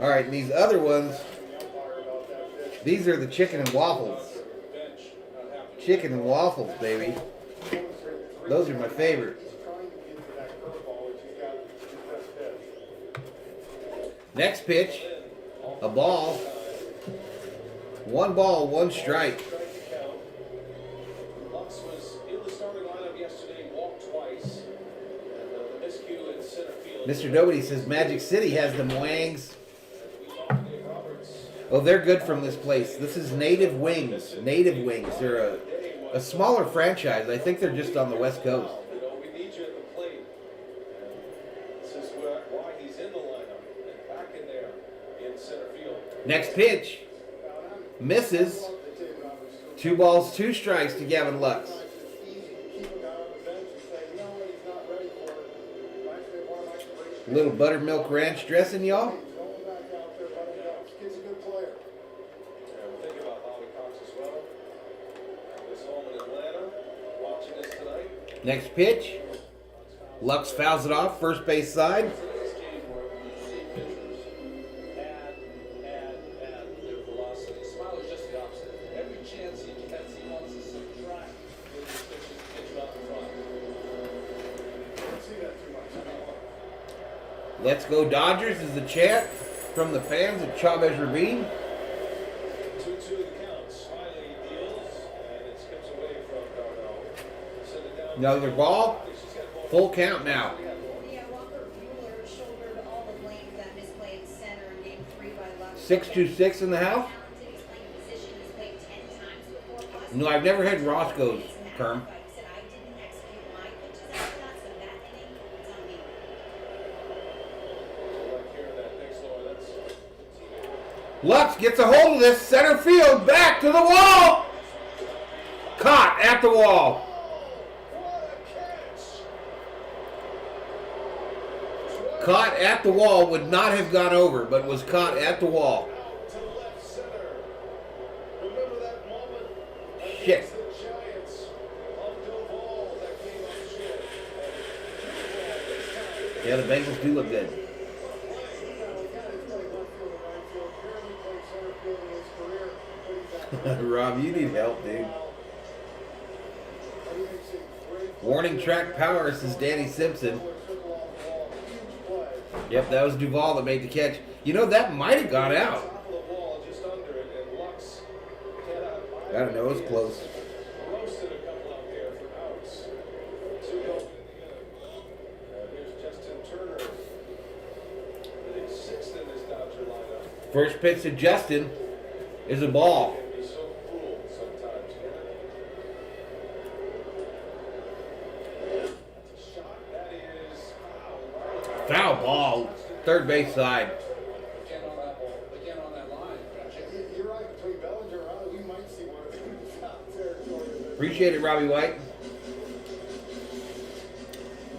All right, and these other ones, these are the chicken and waffles. Chicken and waffles, baby. Those are my favorite. Next pitch, a ball. 1 ball, 1 strike. Lux was in Mr. Nobody says Magic City has them wangs. Oh, they're good from this place. This is Native Wings. Native Wings. They're a smaller franchise. I think they're just on the West Coast. We need you at the plate. This is why he's in the lineup and back in there in center field. Next pitch. Misses. 2 balls, 2 strikes to Gavin Lux. Little buttermilk ranch dressing, y'all. Next pitch. Lux fouls it off, first base side. Let's go Dodgers is the chant from the fans at Chavez Ravine. 2-2 the count. Smiley deals, and it skips away from Darnell. Send it down. Another ball. Full count now. Yeah, Walker Bueller shouldered all the blame for that misplay in center in game 3 by Lux. 626 in the house. Talented, he's playing position, he's played 10 times before. No, I've never had Roscoe's term. He said, I didn't execute my pitches after that, so that inning, it's on me. Lux gets a hold of this center field, back to the wall. Caught at the wall. Caught at the wall, would not have gone over, but was caught at the wall. To the left center. Remember that moment Shit. against the Giants of Duvall that came up short. Yeah, the Bengals do look good. Rob, you need help, dude. Warning track power, says Danny Simpson. Yep, that was Duvall that made the catch. You know, that might have gone out. I don't know, it was close. Roasted a couple out there for outs. 2 going in the inning. Here's Justin Turner. Hitting 6th in this Dodger lineup. First pitch to Justin is a ball. Can be so cruel sometimes, can it? That's a shot. That is foul. Foul ball, third base side. Again on that ball, again on that line. You're right, between Bellinger and Riley, we might see one of them in foul territory. Appreciate it, Robbie White.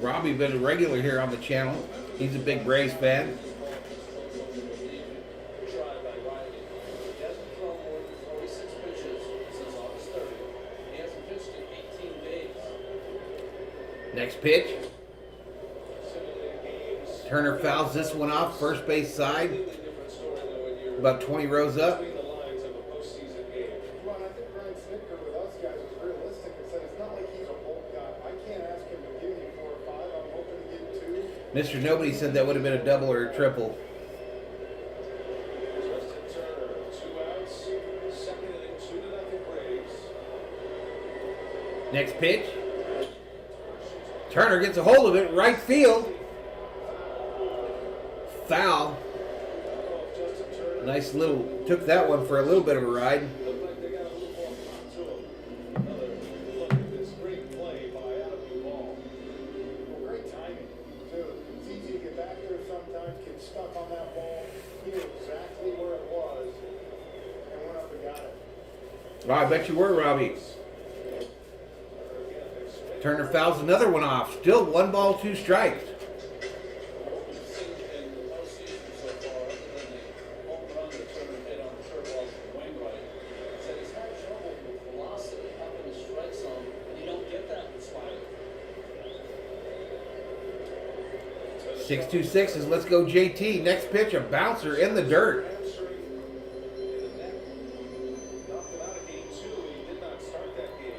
Robbie been a regular here on the channel. He's a big Braves fan. Tried by Riley. He hasn't thrown more than 46 pitches since August 30th. He hasn't pitched in 18 days. Next pitch. Turner fouls this one off, first base side. Different story than when you're About 20 rows up. between the lines of a postseason game. Ron, I think Ryan Snitker with us guys was realistic and said it's not like he's a bulk guy. I can't ask him to give me 4 or 5. I'm hoping to get 2. Mr. Nobody said that would have been a double or a triple. Justin Turner, 2 outs. Second inning, 2-0 Braves. Next pitch. Turner gets a hold of it, right field. Foul. Justin Turner Nice little, took that one for a little bit of a ride. looked like they got a little more pop to him. Another look at this great play by Adam Duvall. Well, great timing, too. It's easy to get back there sometimes, get stuck on that ball, knew exactly where it was, and went up and got it. Oh, I bet you were, Robbie. Turner fouls another one off. Still 1 ball, 2 strikes. In the postseason so far, other than the home run that Turner hit on the third ball from Wainwright, said he's had trouble with velocity up in the strike zone, and you don't get that with Smiley. 626 is let's go JT. Next pitch, a bouncer in the dirt. Hamstring in the neck. Knocked him out of game 2. He did not start that game.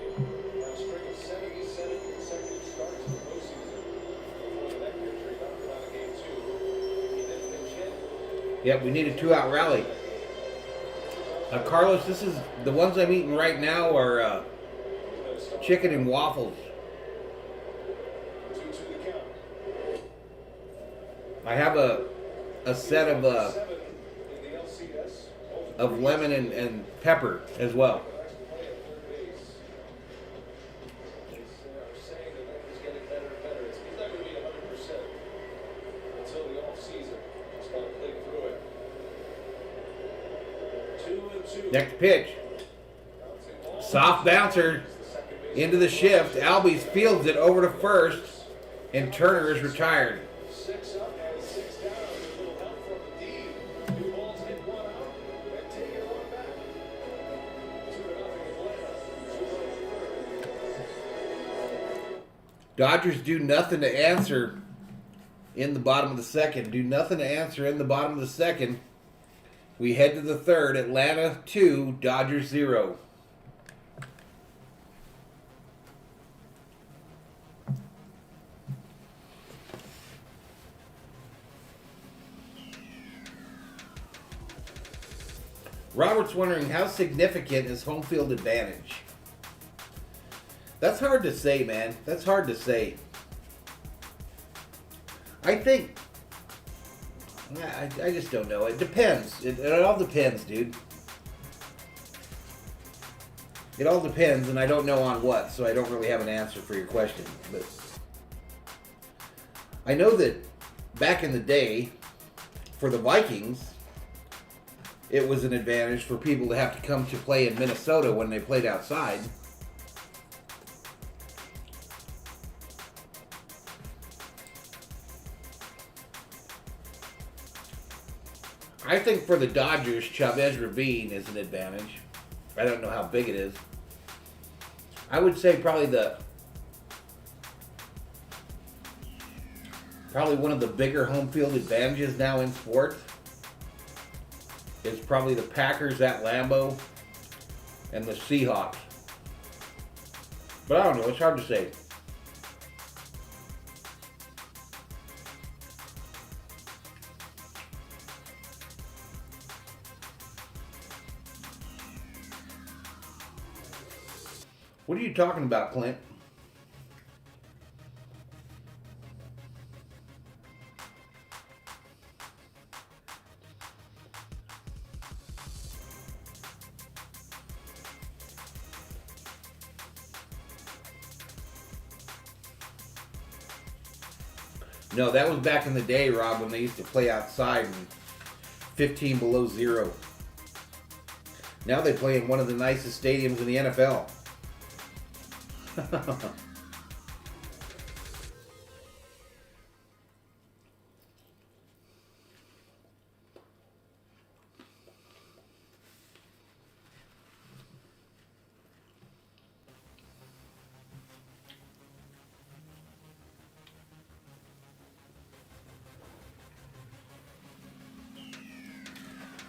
A string of 77 consecutive starts in the postseason. Before the neck injury, knocked him out of game 2. He didn't pitch hit. Yep, we need a 2-out rally. Carlos, this is the ones I'm eating right now are chicken and waffles. 2-2 the count. I have a set Seven in the LCS. of lemon and pepper as well. Play at third base. They are saying that he's getting better and better. He's not going to be 100% until the off season. He's got to play through it. 2-2. Next pitch. Soft bouncer into the shift. Albies fields it over to first, and Turner is retired. 6 up and 6 down. A little help from the D. 2 balls hit 1 out and taking 1 back. 2-0 Atlanta. Dodgers do nothing to answer in the bottom of the second. Do nothing to answer in the bottom of the second. We head to the third. Atlanta 2, Dodgers 0. Robert's wondering, how significant is home field advantage? That's hard to say, man. That's hard to say. I think... I just don't know. It depends. It all depends, dude. It all depends, and I don't know on what, so I don't really have an answer for your question. But I know that back in the day, for the Vikings, it was an advantage for people to have to come to play in Minnesota when they played outside. I think for the Dodgers, Chavez Ravine is an advantage. I don't know how big it is. I would say probably one of the bigger home field advantages now in sports is probably the Packers at Lambeau and the Seahawks. But I don't know, it's hard to say. What are you talking about, Clint? No, that was back in the day, Rob, when they used to play outside and 15 below zero. Now they play in one of the nicest stadiums in the NFL.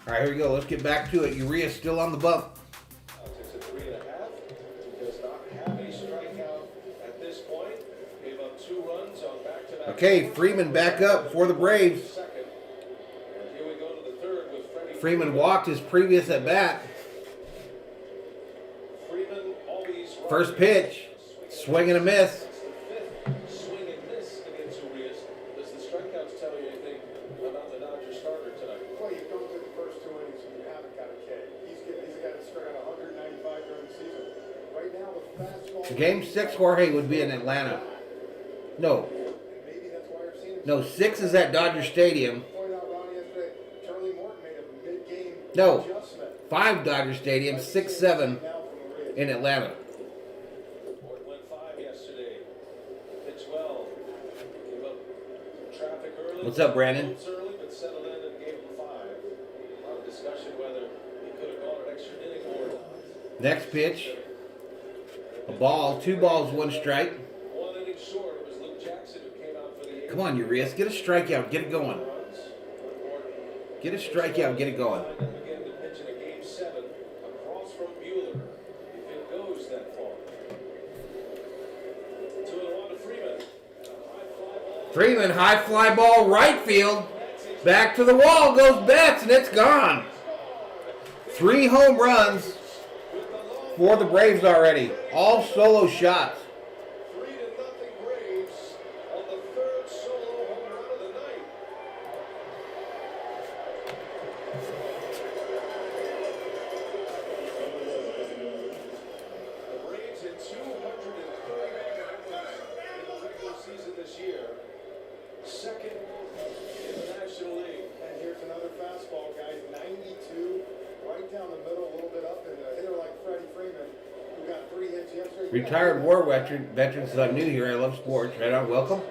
All right, here we go. Let's get back to it. Uriah's still on the bump. Takes a 3.5. Does not have a strikeout at this point. Gave up 2 runs on back-to-back. Okay, Freeman back up for the Braves. Second. And here we go to the third with Freddie. Freeman walked his previous at bat. Freeman always First pitch, swing and a miss. That's the 5th swing and miss against Urias. Does the strikeouts tell you anything about the Dodgers starter tonight? Well, you come to the first 2 innings and you haven't got a K. He's a guy that struck out 195 during the season. Right now, the fastball. Game 6, Jorge, would be in Atlanta. No. And maybe that's why you're seeing him. No, 6 is at Dodger Stadium. Pointed out Ronnie yesterday, Charlie Morton made a mid-game No. adjustment. 5 Dodger Stadium, 6, 7 in Atlanta. Morton went 5 yesterday. Pitched well. Gave up traffic early. What's up, Brandon? Early, but settled in and gave him 5. A lot of discussion whether he could have gone an extra inning or not. Next pitch, a ball, 2 balls, 1 strike. 1 inning short. It was Luke Jackson who came out for the Come on, Urias, get a strikeout, get it going. Get a strikeout, get it going. Began to pitch in a game 7 across from Buehler. If it goes that far. 2-1 to Freeman. Freeman, high fly ball, right field. Back to the wall goes Betts, and it's gone. 3 home runs for the Braves already. All solo shots. 3-0 Braves on the 3rd solo home run of the night. there. Second in the National League. And here's another fastball, guys. 92, right down the middle, a little bit up, and a hitter like Freddie Freeman, who got 3 hits yesterday. Retired war veteran says, I'm new here. I love sports. Right on. Welcome.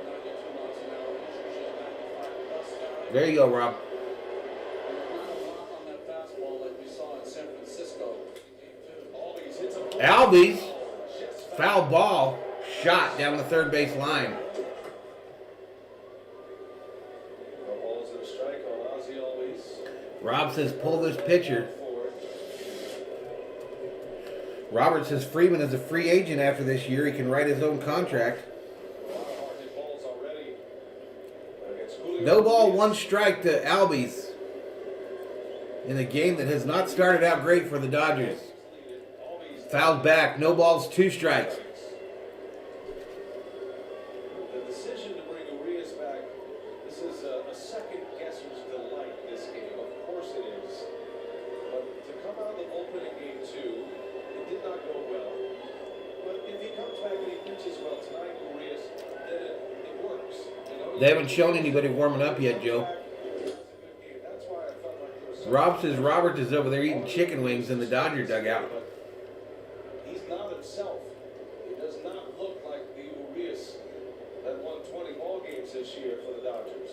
There you go, Rob. On that fastball like we saw in San Francisco. Albies, foul ball, shot down the third base line. No balls and a strike on Ozzie Albies. Rob says, pull this pitcher. Robert says Freeman is a free agent after this year. He can write his own contract. No ball, 1 strike to Albies in a game that has not started out great for the Dodgers. Fouled back, no balls, 2 strikes. The decision to bring Urias back, this is a second guesser's delight this game. Of course it is. But to come out of the bullpen in game 2, it did not go well. But if he comes back and he pitches well tonight, Urias, then it works. You know, They haven't shown anybody warming up yet, Joe. that's why I felt like there was some. Rob says Robert is over there eating chicken wings in the Dodger dugout. He's not himself. He does not look like the Urias that won 20 ball games this year for the Dodgers.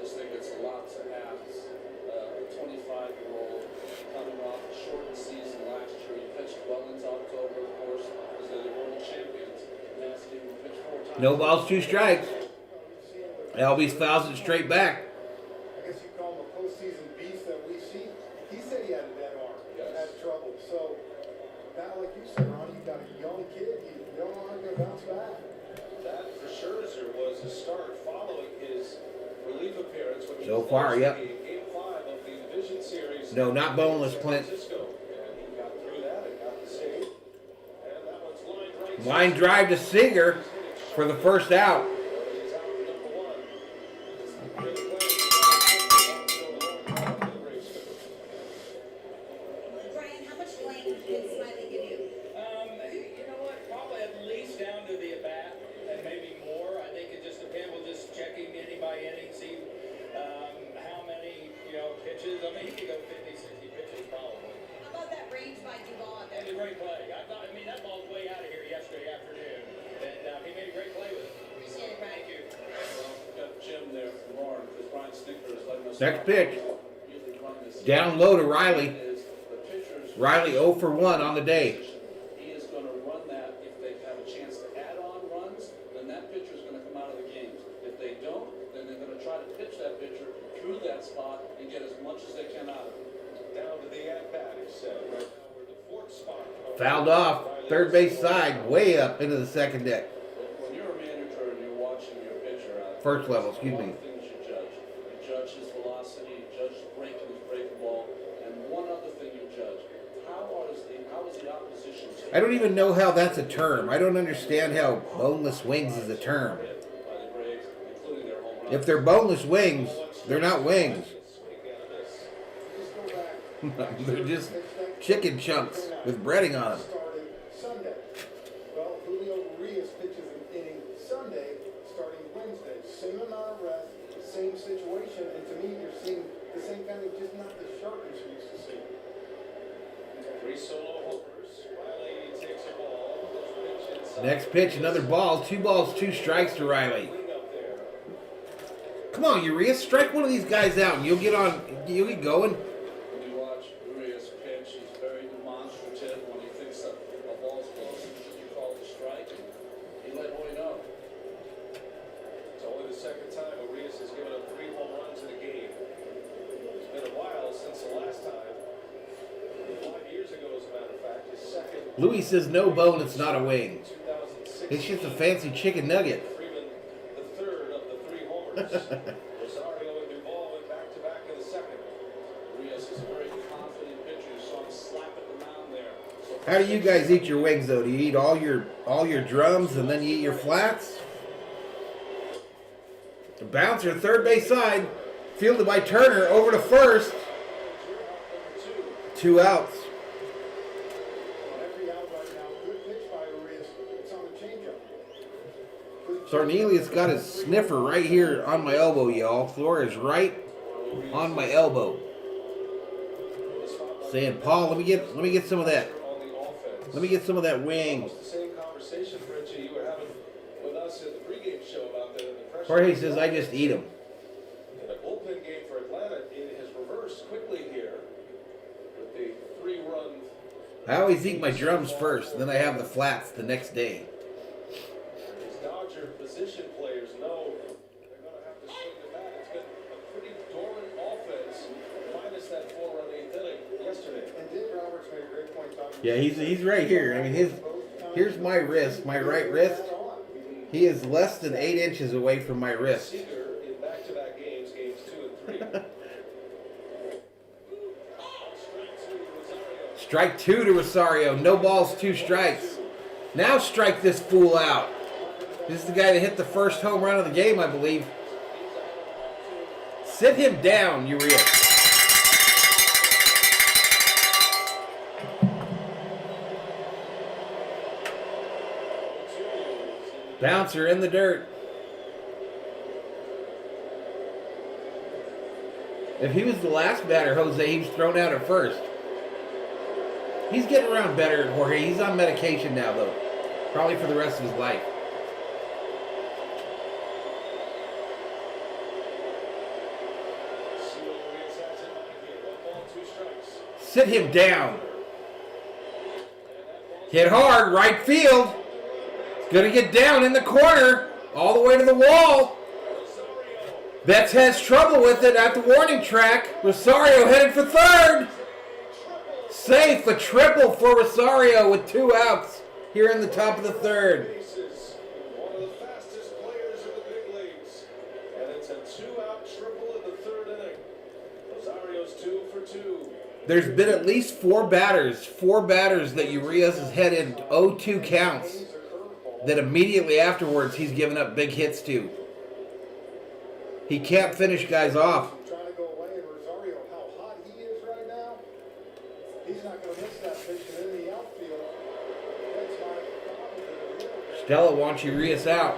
Just think it's a lot to ask a 25-year-old coming off a shortened season last year. He pitched well into October, of course, because they're the world champions. And asked him to pitch 4 times. No balls, 2 strikes. Albies fouls it straight back. I guess you call him a postseason beast that we see. He said he had a dead arm, had trouble. So, that, like you said, Ron, you got a young kid. You don't know how to bounce back. That for Scherzer was his start following his relief appearance when he So closed far, yep. Game 5 of the division series. No, not boneless, San Clint. Francisco. And he got through that and got the save. And that one's lined right. Line drive to Singer for the first out. He's out number 1. Brian, how much blame did Smiley give you? You know what? Probably at least down to the at-bat and maybe more. I think it just depends. We'll just check him inning by inning, see how many, pitches. I mean, he could go 50, 60 pitches probably. How about that range by Duvall out And there? a great play. I mean, that ball's way out of here yesterday afternoon. And he made a great play with it. Appreciate it, Brian. Thank you. Well, we've got Jim there from Warren, because Brian Snicker is letting us Next know pitch. how we usually run this. Down low to Riley. Is the pitchers- Riley 0 for 1 on the day. He is going to run that. If they have a chance to add on runs, then that pitcher is going to come out of the games. If they don't, then they're going to try to pitch that pitcher through that spot and get as much as they can out of it. Down to the at-bat, he said. Right now we're the 4th spot. Fouled off, third base side, way up into the second deck. When you're a manager and you're watching your pitcher out, First level, excuse one me. thing you judge. You judge his velocity, you judge breaking his breaking ball, and one other thing you judge. How is the opposition taking I don't even know how that's a term. I don't understand how boneless wings is a term. by the Braves, including their home runs? If they're boneless wings, they're not wings. Just go back. They're just chicken chunks with breading on them. Started Sunday. Well, Julio Urias pitches an inning Sunday, starting Wednesday. Same amount of rest, same situation, and to me, you're seeing the same kind of, just not the sharpness you used to see. 3 solo homers. Riley takes a ball. Pitch inside. Next pitch, another ball. 2 balls, 2 strikes to Riley. Clean up there. Come on, Urias, strike one of these guys out and you'll get going. When you watch Urias pitch, he's very demonstrative. When he thinks a ball's close, he should be called a strike. He let Hoy know. It's only the second time Urias has given up 3 home runs in a game. It's been a while since the last time. 5 years ago, as a matter of fact, his second. Louis says no bone, it's not a wing. 2016. It's just a fancy chicken nugget. Freeman, the 3rd of the 3 homers. Rosario and Duvall went back-to-back in the second. Urias is a very confident pitcher. You saw him slap at the mound there. So How do you guys eat your wings though? Do you eat all your drums and then you eat your flats? The bouncer, third base side, fielded by Turner, over to first. 2 outs. On every out right now, good pitch by Urias. It's on the changeup. Good Sarnelius got his sniffer right here on my elbow, y'all. Flora is right on my elbow. Saying, Paul, let me get some of that. Let me get some of that wing. Almost the same conversation, Richie, you were having with us at the pregame show about the pressure. Jorge says, I just eat them. And a bullpen game for Atlanta has reversed quickly here with the 3-run. I always eat my drums first, then I have the flats the next day. These Dodger position players know they're going to have to swing the bat. It's been a pretty dormant offense, minus that 4-run 8th inning yesterday. And Dick Roberts made a great point talking. Yeah, he's right here. I mean, here's my wrist, my right wrist. He is less than 8 inches away from my wrist. Seager in back-to-back games 2 and 3. Strike 2 to Rosario. No balls, 2 strikes. Now strike this fool out. This is the guy that hit the first home run of the game, I believe. Sit him down, Urias. Bouncer in the dirt. If he was the last batter, Jose, he was thrown out at first. He's getting around better, Jorge. He's on medication now, though. Probably for the rest of his life. Sit him down. Hit hard, right field. Gonna get down in the corner, all the way to the wall. Betts has trouble with it at the warning track. Rosario headed for third. Safe, a triple for Rosario with 2 outs here in the top of the third. One of the fastest players in the big leagues. And it's a 2-out triple in the 3rd inning. Rosario's 2 for 2. There's been at least 4 batters that Urias has headed 0-2 counts that immediately afterwards he's given up big hits to. He can't finish guys off. Trying to go away, and Rosario, how hot he is right now. He's not going to miss that pitch in the outfield. That's not a problem. Stella wants Urias out.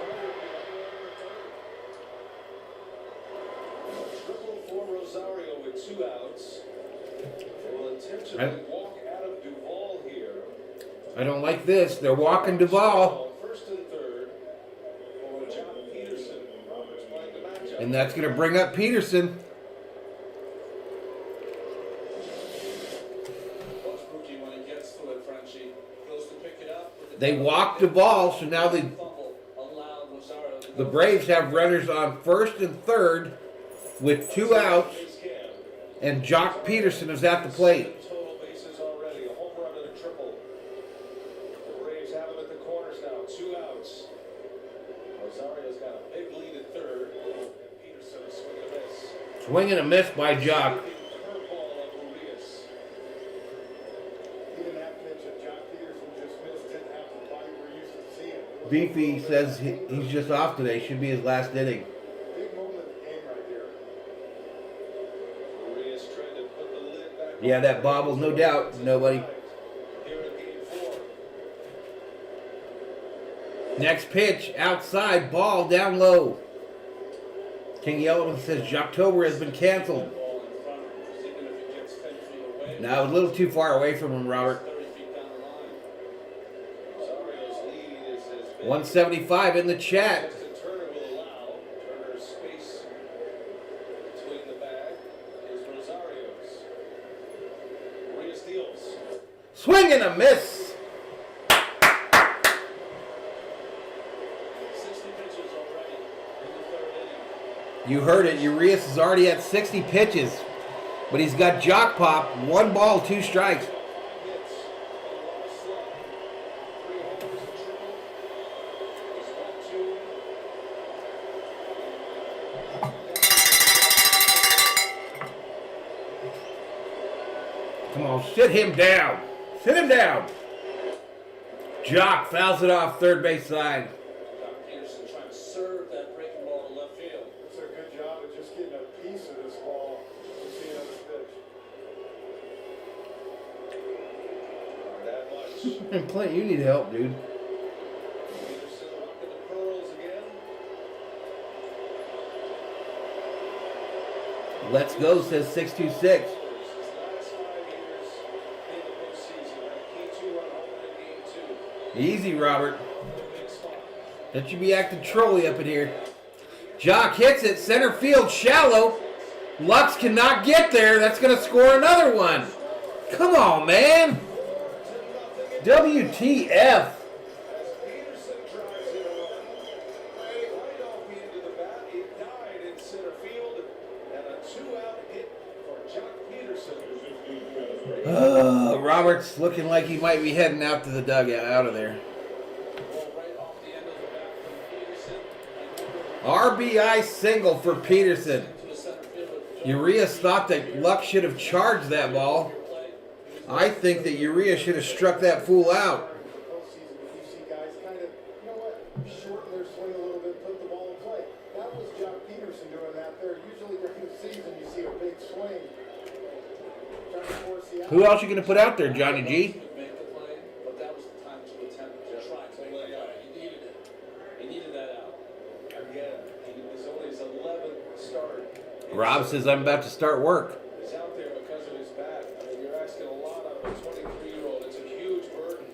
Triple for Rosario with 2 outs. They will intentionally walk Adam Duvall here. I don't like this. They're walking Duvall. First and third for John Peterson. Roberts playing the matchup. And that's going to bring up Peterson. Spooky when he gets to it, Frenchie. Goes to pick it up. They walked Duvall, so now the Braves have runners on first and third with 2 outs, and Jock Peterson is at the plate. Total bases already. A home run and a triple. The Braves have him at the corners now. 2 outs. Rosario's got a big lead at third. And Peterson a swing and a miss. Swing and a miss by Jock. Curveball of Urias. Even that pitch that John Peterson just missed didn't have the body we're used to seeing. Beefy says he's just off today. Should be his last inning. Big moment of the game right there. Urias trying to put the lid back. Yeah, that bobble, no doubt. Nobody. Here in game 4. Next pitch, outside, ball down low. King Yellowman says Jocktober has been canceled. Ball in front, because even if it gets 10 feet away, Now a little too far away from him, Robert. 30 feet down the line. Rosario's lead is as big 175 in the chat. as Justin Turner will allow. Turner's space between the bag is Rosario's. Urias deals. Swing and a miss. 60 pitches already in the 3rd inning. You heard it. Urias is already at 60 pitches. But he's got Jock Pop. 1 ball, 2 strikes. 5 hits, a long slug, 3 homers and triple. He's 1-2. Come on, sit him down. Sit him down. Jock fouls it off third base side. John Peterson trying to serve that breaking ball to left field. It's a good job of just getting a piece of this ball to see another pitch. Not that much. Clint, you need help, dude. Peterson rocking the pearls again. Let's go, says 626. His last 5 years in the postseason. That key two-run home run in Game 2. Easy, Robert. Big spot. That should be acting trolly up in here. Jock hits it. Center field, shallow. Lux cannot get there. That's going to score another one. Come on, man. WTF. As Peterson drives it away, right off the end of the bat, it died in center field, and a two-out hit for Jock Peterson. Robert's looking like he might be heading out to the dugout, out of there. Right off the end of the bat from Peterson. RBI single for Peterson. To the center field. Urias thought that Luck should have charged that ball. I think that Urias should have struck that fool out. Postseason, you see guys kind of, you know what, shorten their swing a little bit, put the ball in play. That was Jock Peterson doing that there. Usually during the season, you see a big swing. Trying to force the out. Who else you going to put out there, Johnny G? Make the play, but that was the time to attempt to try to make the play. He needed it. He needed that out. Again, it was only his 11th start. Rob says I'm about to start work. He's out there because of his bat. I mean, you're asking a lot of a 23-year-old. It's a huge burden.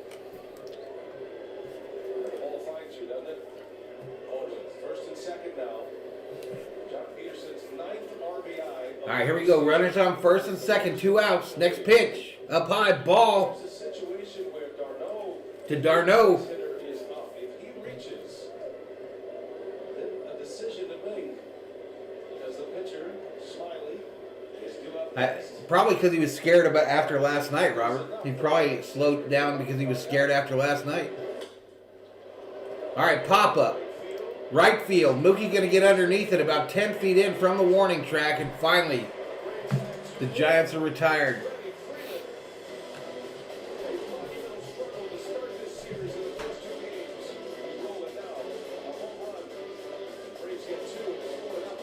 The ball finds you, doesn't it? Oh, it's first and second now. Jock Peterson's 9th RBI. All right, here we go. Runners on first and second, 2 outs. Next pitch. Up high, ball There's a situation where Darno, to Darno. hitter, is up. If he reaches, then a decision to make. Because the pitcher, Smiley, is due up next. Probably because he was scared about after last night, Robert. He probably slowed down because he was scared after last night. All right, pop up. Right field. Mookie going to get underneath it about 10 feet in from the warning track. And finally, the Giants are retired. Struggled to start this series in the first 2 games. He's rolling now. A home run. Braves get 2. It's 4-0.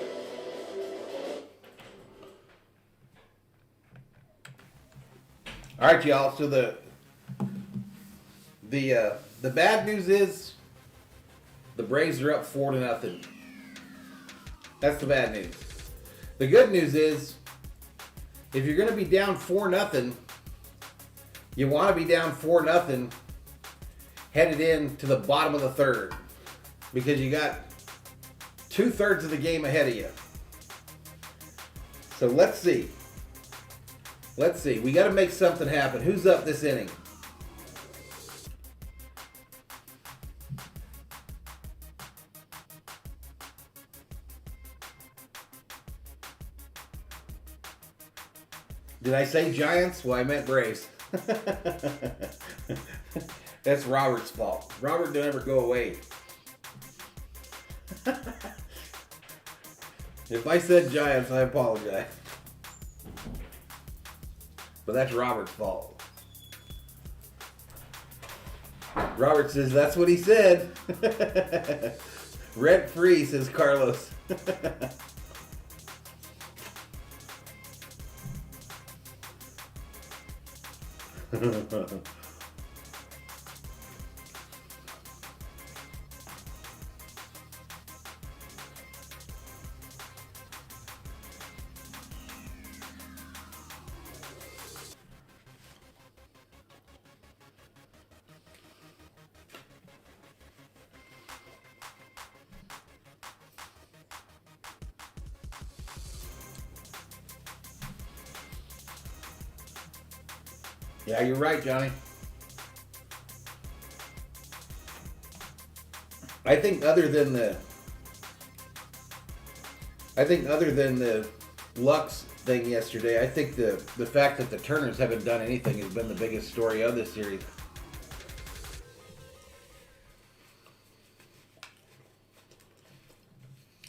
All right, y'all. So the bad news is the Braves are up 4-0. That's the bad news. The good news is if you're going to be down 4-0, you want to be down 4-0 headed in to the bottom of the third because you got 2/3 of the game ahead of you. So let's see. Let's see. We got to make something happen. Who's up this inning? Did I say Giants? Well, I meant Braves. That's Robert's fault. Robert don't ever go away. If I said Giants, I apologize. But that's Robert's fault. Robert says that's what he said. Rent free, says Carlos. Yeah, you're right, Johnny. I think other than the Lux thing yesterday, I think the fact that the Turners haven't done anything has been the biggest story of this series.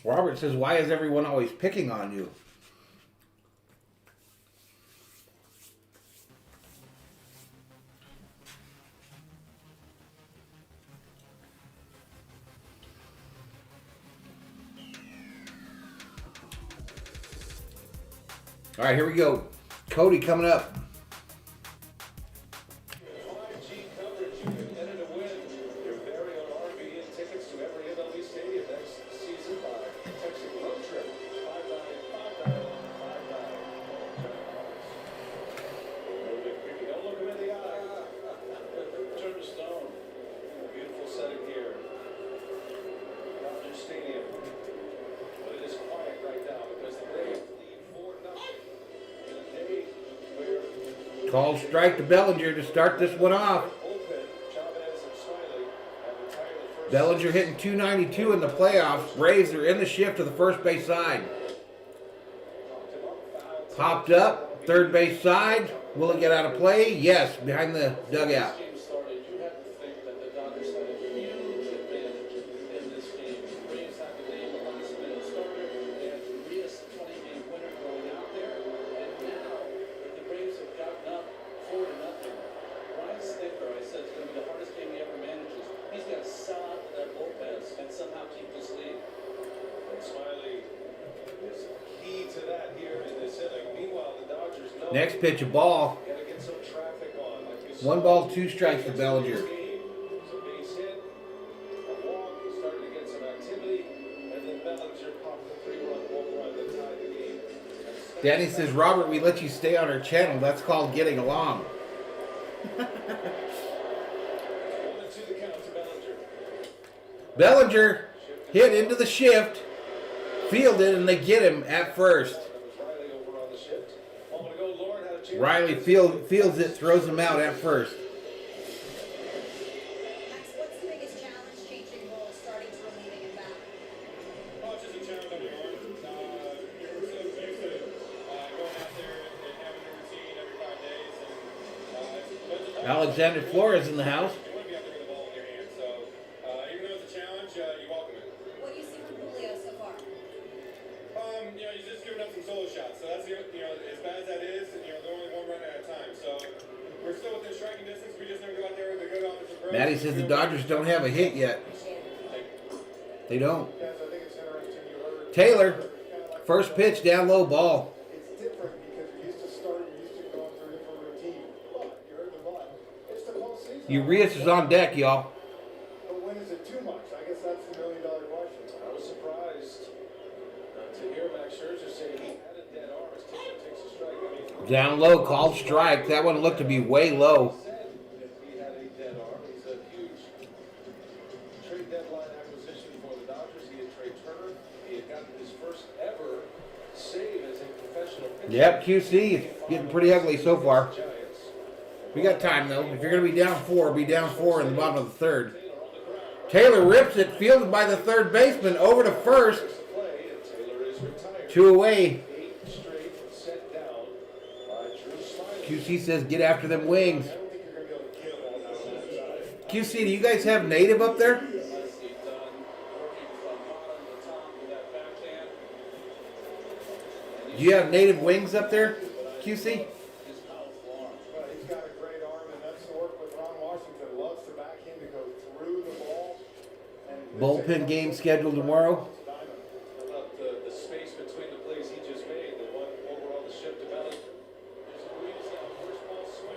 Robert says, why is everyone always picking on you? All right, here we go. Cody coming up. 5G coverage. You can enter to win your very own RV and tickets to every MLB stadium next season by texting Road Trip 59595 Call strike to Bellinger to start this one off. Bellinger hitting 292 in the playoffs. Braves are in the shift to the first base side. Popped up, third base side. Will it get out of play? Yes, behind the dugout. Game started, you had to think that the Dodgers had a huge advantage in this game. The Braves had the name of the last minute starter. They had Urias, 20-game winner, going out there. And now that the Braves have gotten up 4-0, Ryan Snitker, I said, it's going to be the hardest game he ever manages. He's got to sell out to that bullpen and somehow keep this lead. And Smiley is key to that here in this inning. Meanwhile, the Dodgers know Next pitch, a ball. gotta get some traffic on. Like you saw. 1 ball, 2 strikes for Bellinger. It's a base hit, a walk, he started to get some activity, and then Bellinger popped a 3-run home run that tied the game. Danny says, Robert, we let you stay on our channel. That's called getting along. 1-2 the count to Bellinger. Bellinger hit into the shift, fielded, and they get him at first. That was Riley over on the shift. Moment ago, Lauren had a chance. Riley fields it, throws him out at first. Max, what's the biggest challenge changing roles starting to relieving and back? Oh, it's just a challenge on your arm. You're so used to going out there and having a routine every 5 days. And Alexander Flores in the house. you want to be out there with the ball in your hand. So even though it's a challenge, you welcome it. What do you see from Julio so far? He's just giving up some solo shots. So that's, as bad as that is, they're only 1 run at a time. So we're still within striking distance. We just never go out there with a good offensive approach. Maddie says the Dodgers don't have a hit yet. They don't. Guys, I think it's interesting you heard. Taylor, Kinda like first pitch, down low ball. It's different because you're used to starting, you're used to going through a different routine. But you heard the but. It's the postseason. Urias is on deck, y'all. But when is it too much? I guess that's the million-dollar question. I was surprised to hear Max Scherzer say he had a dead arm as Taylor takes a strike. I mean, Down low, called strike. That one looked to be way low. said that he had a dead arm. He's a huge trade deadline acquisition for the Dodgers. He had traded Turner. He had gotten his first ever save as a professional pitcher. Yep, QC is getting pretty ugly so far. Giants. We got time though. If you're going to be down 4, be down 4 in the bottom of the third. Taylor rips it, fielded by the third baseman, over to first. Play, and Taylor is retired. 2 away. 8 straight set down by Drew Smiley. QC says get after them wings. I don't think you're going to be able to get them all down on that side. QC, do you guys have native up there? Nicely done, working from bottom to top with that backhand. Do you have native wings up there, QC? His mouth arm. But he's got a great arm, and that's the work with Ron Washington. Loves to back him to go through the ball. And Bullpen game scheduled tomorrow. How about the space between the plays he just made? The one over on the shift developed.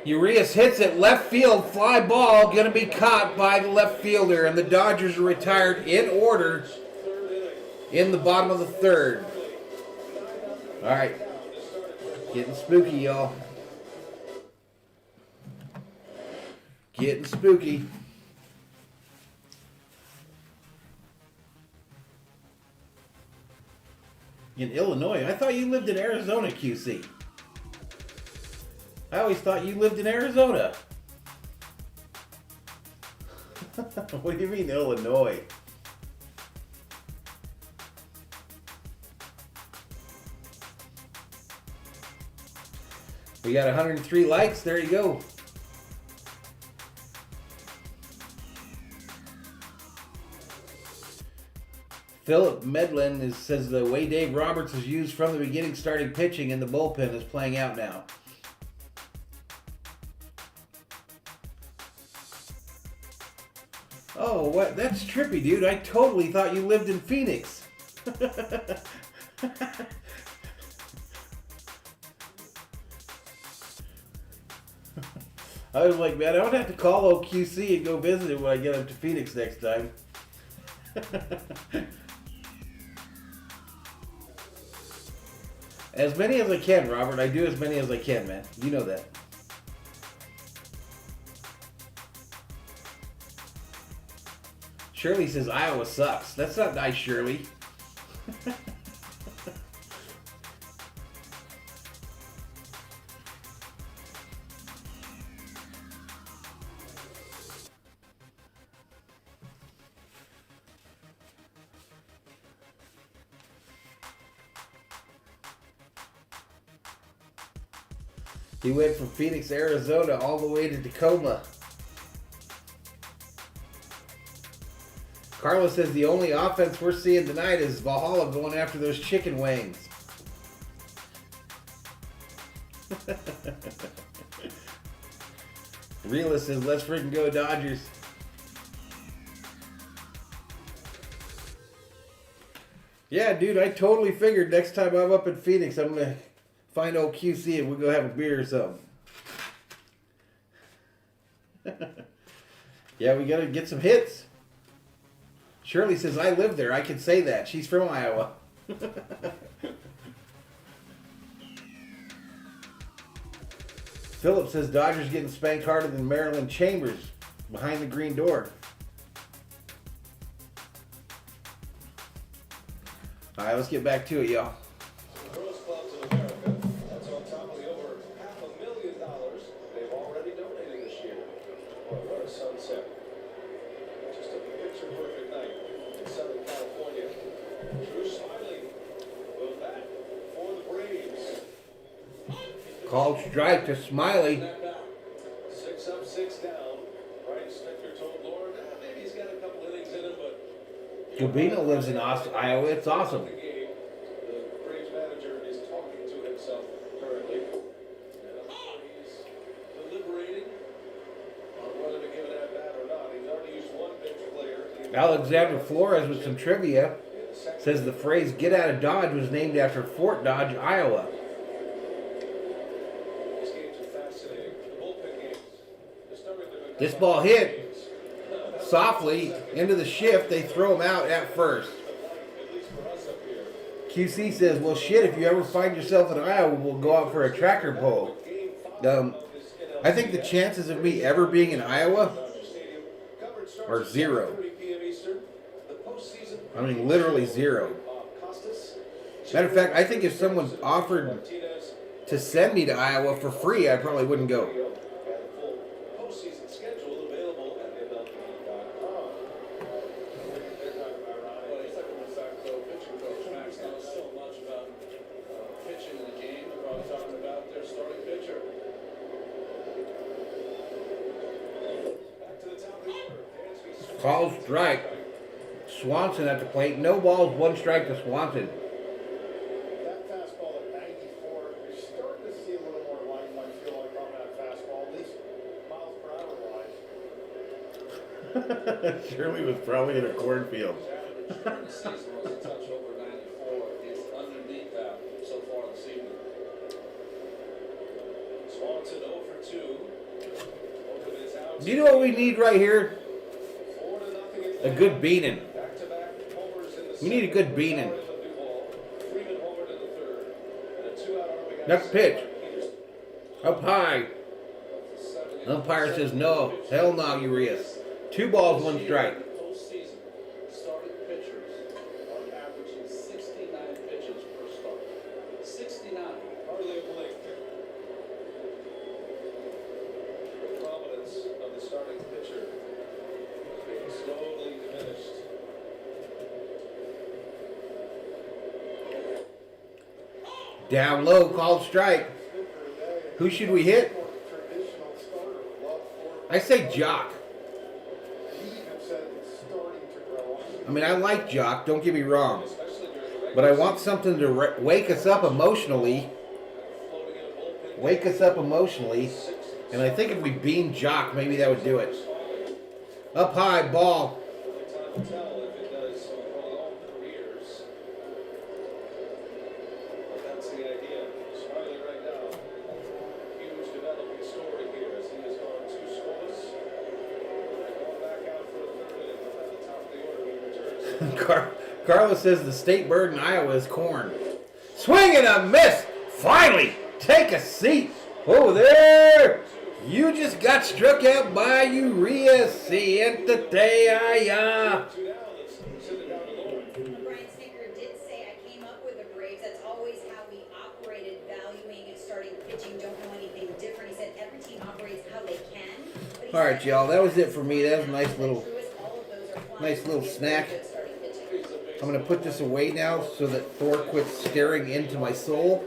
Urias hits it left field, fly ball, gonna be caught by the left fielder, and the Dodgers are retired in order in the bottom of the third. All right, getting spooky, y'all. Getting spooky. In Illinois, I thought you lived in Arizona, QC. I always thought you lived in Arizona. What do you mean, Illinois? We got 103 likes. There you go. Philip Medlin says the way Dave Roberts is used from the beginning, starting pitching in the bullpen, is playing out now. Oh, what? That's trippy, dude. I totally thought you lived in Phoenix. I was like, man, I would have to call OQC and go visit him when I get up to Phoenix next time. As many as I can, Robert. I do as many as I can, man. You know that. Shirley says Iowa sucks. That's not nice, Shirley. He went from Phoenix, Arizona, all the way to Tacoma. Carlos says the only offense we're seeing tonight is Valhalla going after those chicken wings. Realist says, let's freaking go Dodgers. Yeah, dude, I totally figured next time I'm up in Phoenix, I'm going to find old QC and we'll go have a beer or something. Yeah, we got to get some hits. Shirley says, I live there. I can say that. She's from Iowa. Philip says, Dodgers getting spanked harder than Maryland Chambers behind the green door. All right, let's get back to it, y'all. Pros Clubs of America, that's on top of the over $500,000 they've already donated this year. Boy, what a sunset. Just a picture-perfect night in Southern California. Drew Smiley will bat for the Braves. Called strike to Smiley. 6 up, 6 down. Brian Snicker told Lord, maybe he's got a couple innings in him, but Gabino lives in Iowa. It's awesome. the game. The Braves manager is talking to himself currently. And I'm sure he's deliberating on whether to give it at bat or not. He's already used one bench player. Alexander Flores with some trivia says the phrase "get out of Dodge" was named after Fort Dodge, Iowa. These games are fascinating. The bullpen games. They're starting to become This ball hit softly into the shift. They throw him out at first. at least for us up here. QC says, well, shit, if you ever find yourself in Iowa, we'll go out for a tractor pull. Game 5 of this NLCS. I think the chances of me ever being in Iowa Stadium. Coverage starts are at zero. 7:30 p.m. Eastern. The postseason. I mean, literally zero. Costas. Matter of fact, I think if someone offered Martinez. to send me to Iowa for free, I probably wouldn't go. And the full postseason schedule available at MLB.com. Well, he's like a de facto pitching coach. Max knows so much about pitching in the game. They're probably talking about their starting pitcher. Back to the top of the order. Dansby Call strike. Swanson at the plate. No balls, one strike to Swanson. That fastball at 94, you're starting to see a little more life, I feel like, on that fastball, at least miles per hour wise. Shirley was probably in a cornfield. His average during the season was a touch over 94. He's underneath that so far this evening. Swanson 0 for 2. Open is out. Do you know what we need right here? 4-0 A good beaning. Back-to-back homers in the We need a good beaning. Freeman homered in the third. And a 2-out RBI. Next pitch. Peterson. Up high. Umpire says no. Hell no, Urias. 2 balls, 1 strike. Postseason, starting pitchers are averaging 69 pitches per start. 69. Hardly a blink. The prominence of the starting pitcher being slowly diminished. Down low, called strike. Who should we hit? Traditional starter, love for, I say Jock. he even said it's starting to grow on. I mean, I like Jock, don't get me wrong. Especially during the But I want something to wake us up emotionally. floating in a bullpen. Wake us up emotionally. And I think if we beam Jock, maybe that would do it. Up high, ball. Only time will tell if it does prolong careers. But that's the idea. Smiley right now. Huge developing story here as he has gone 2 scoreless. And going back out for a third inning at the top of the order when he returns. Carlos says the state bird in Iowa is corn. Swing and a miss. Finally, take a seat. Oh, there. You just got struck out by Urias. Siéntate allá. 2 down. Let's send it down to Lord. Brian Snicker did say, I came up with the Braves. That's always how we operated, valuing and starting pitching. Don't know anything different. He said every team operates how they can. But he All right, said y'all. That was it for me. That was a nice little, all of those are flying. nice little It's snack. good starting pitching. I'm gonna put this away now so that Thor quits staring into my soul.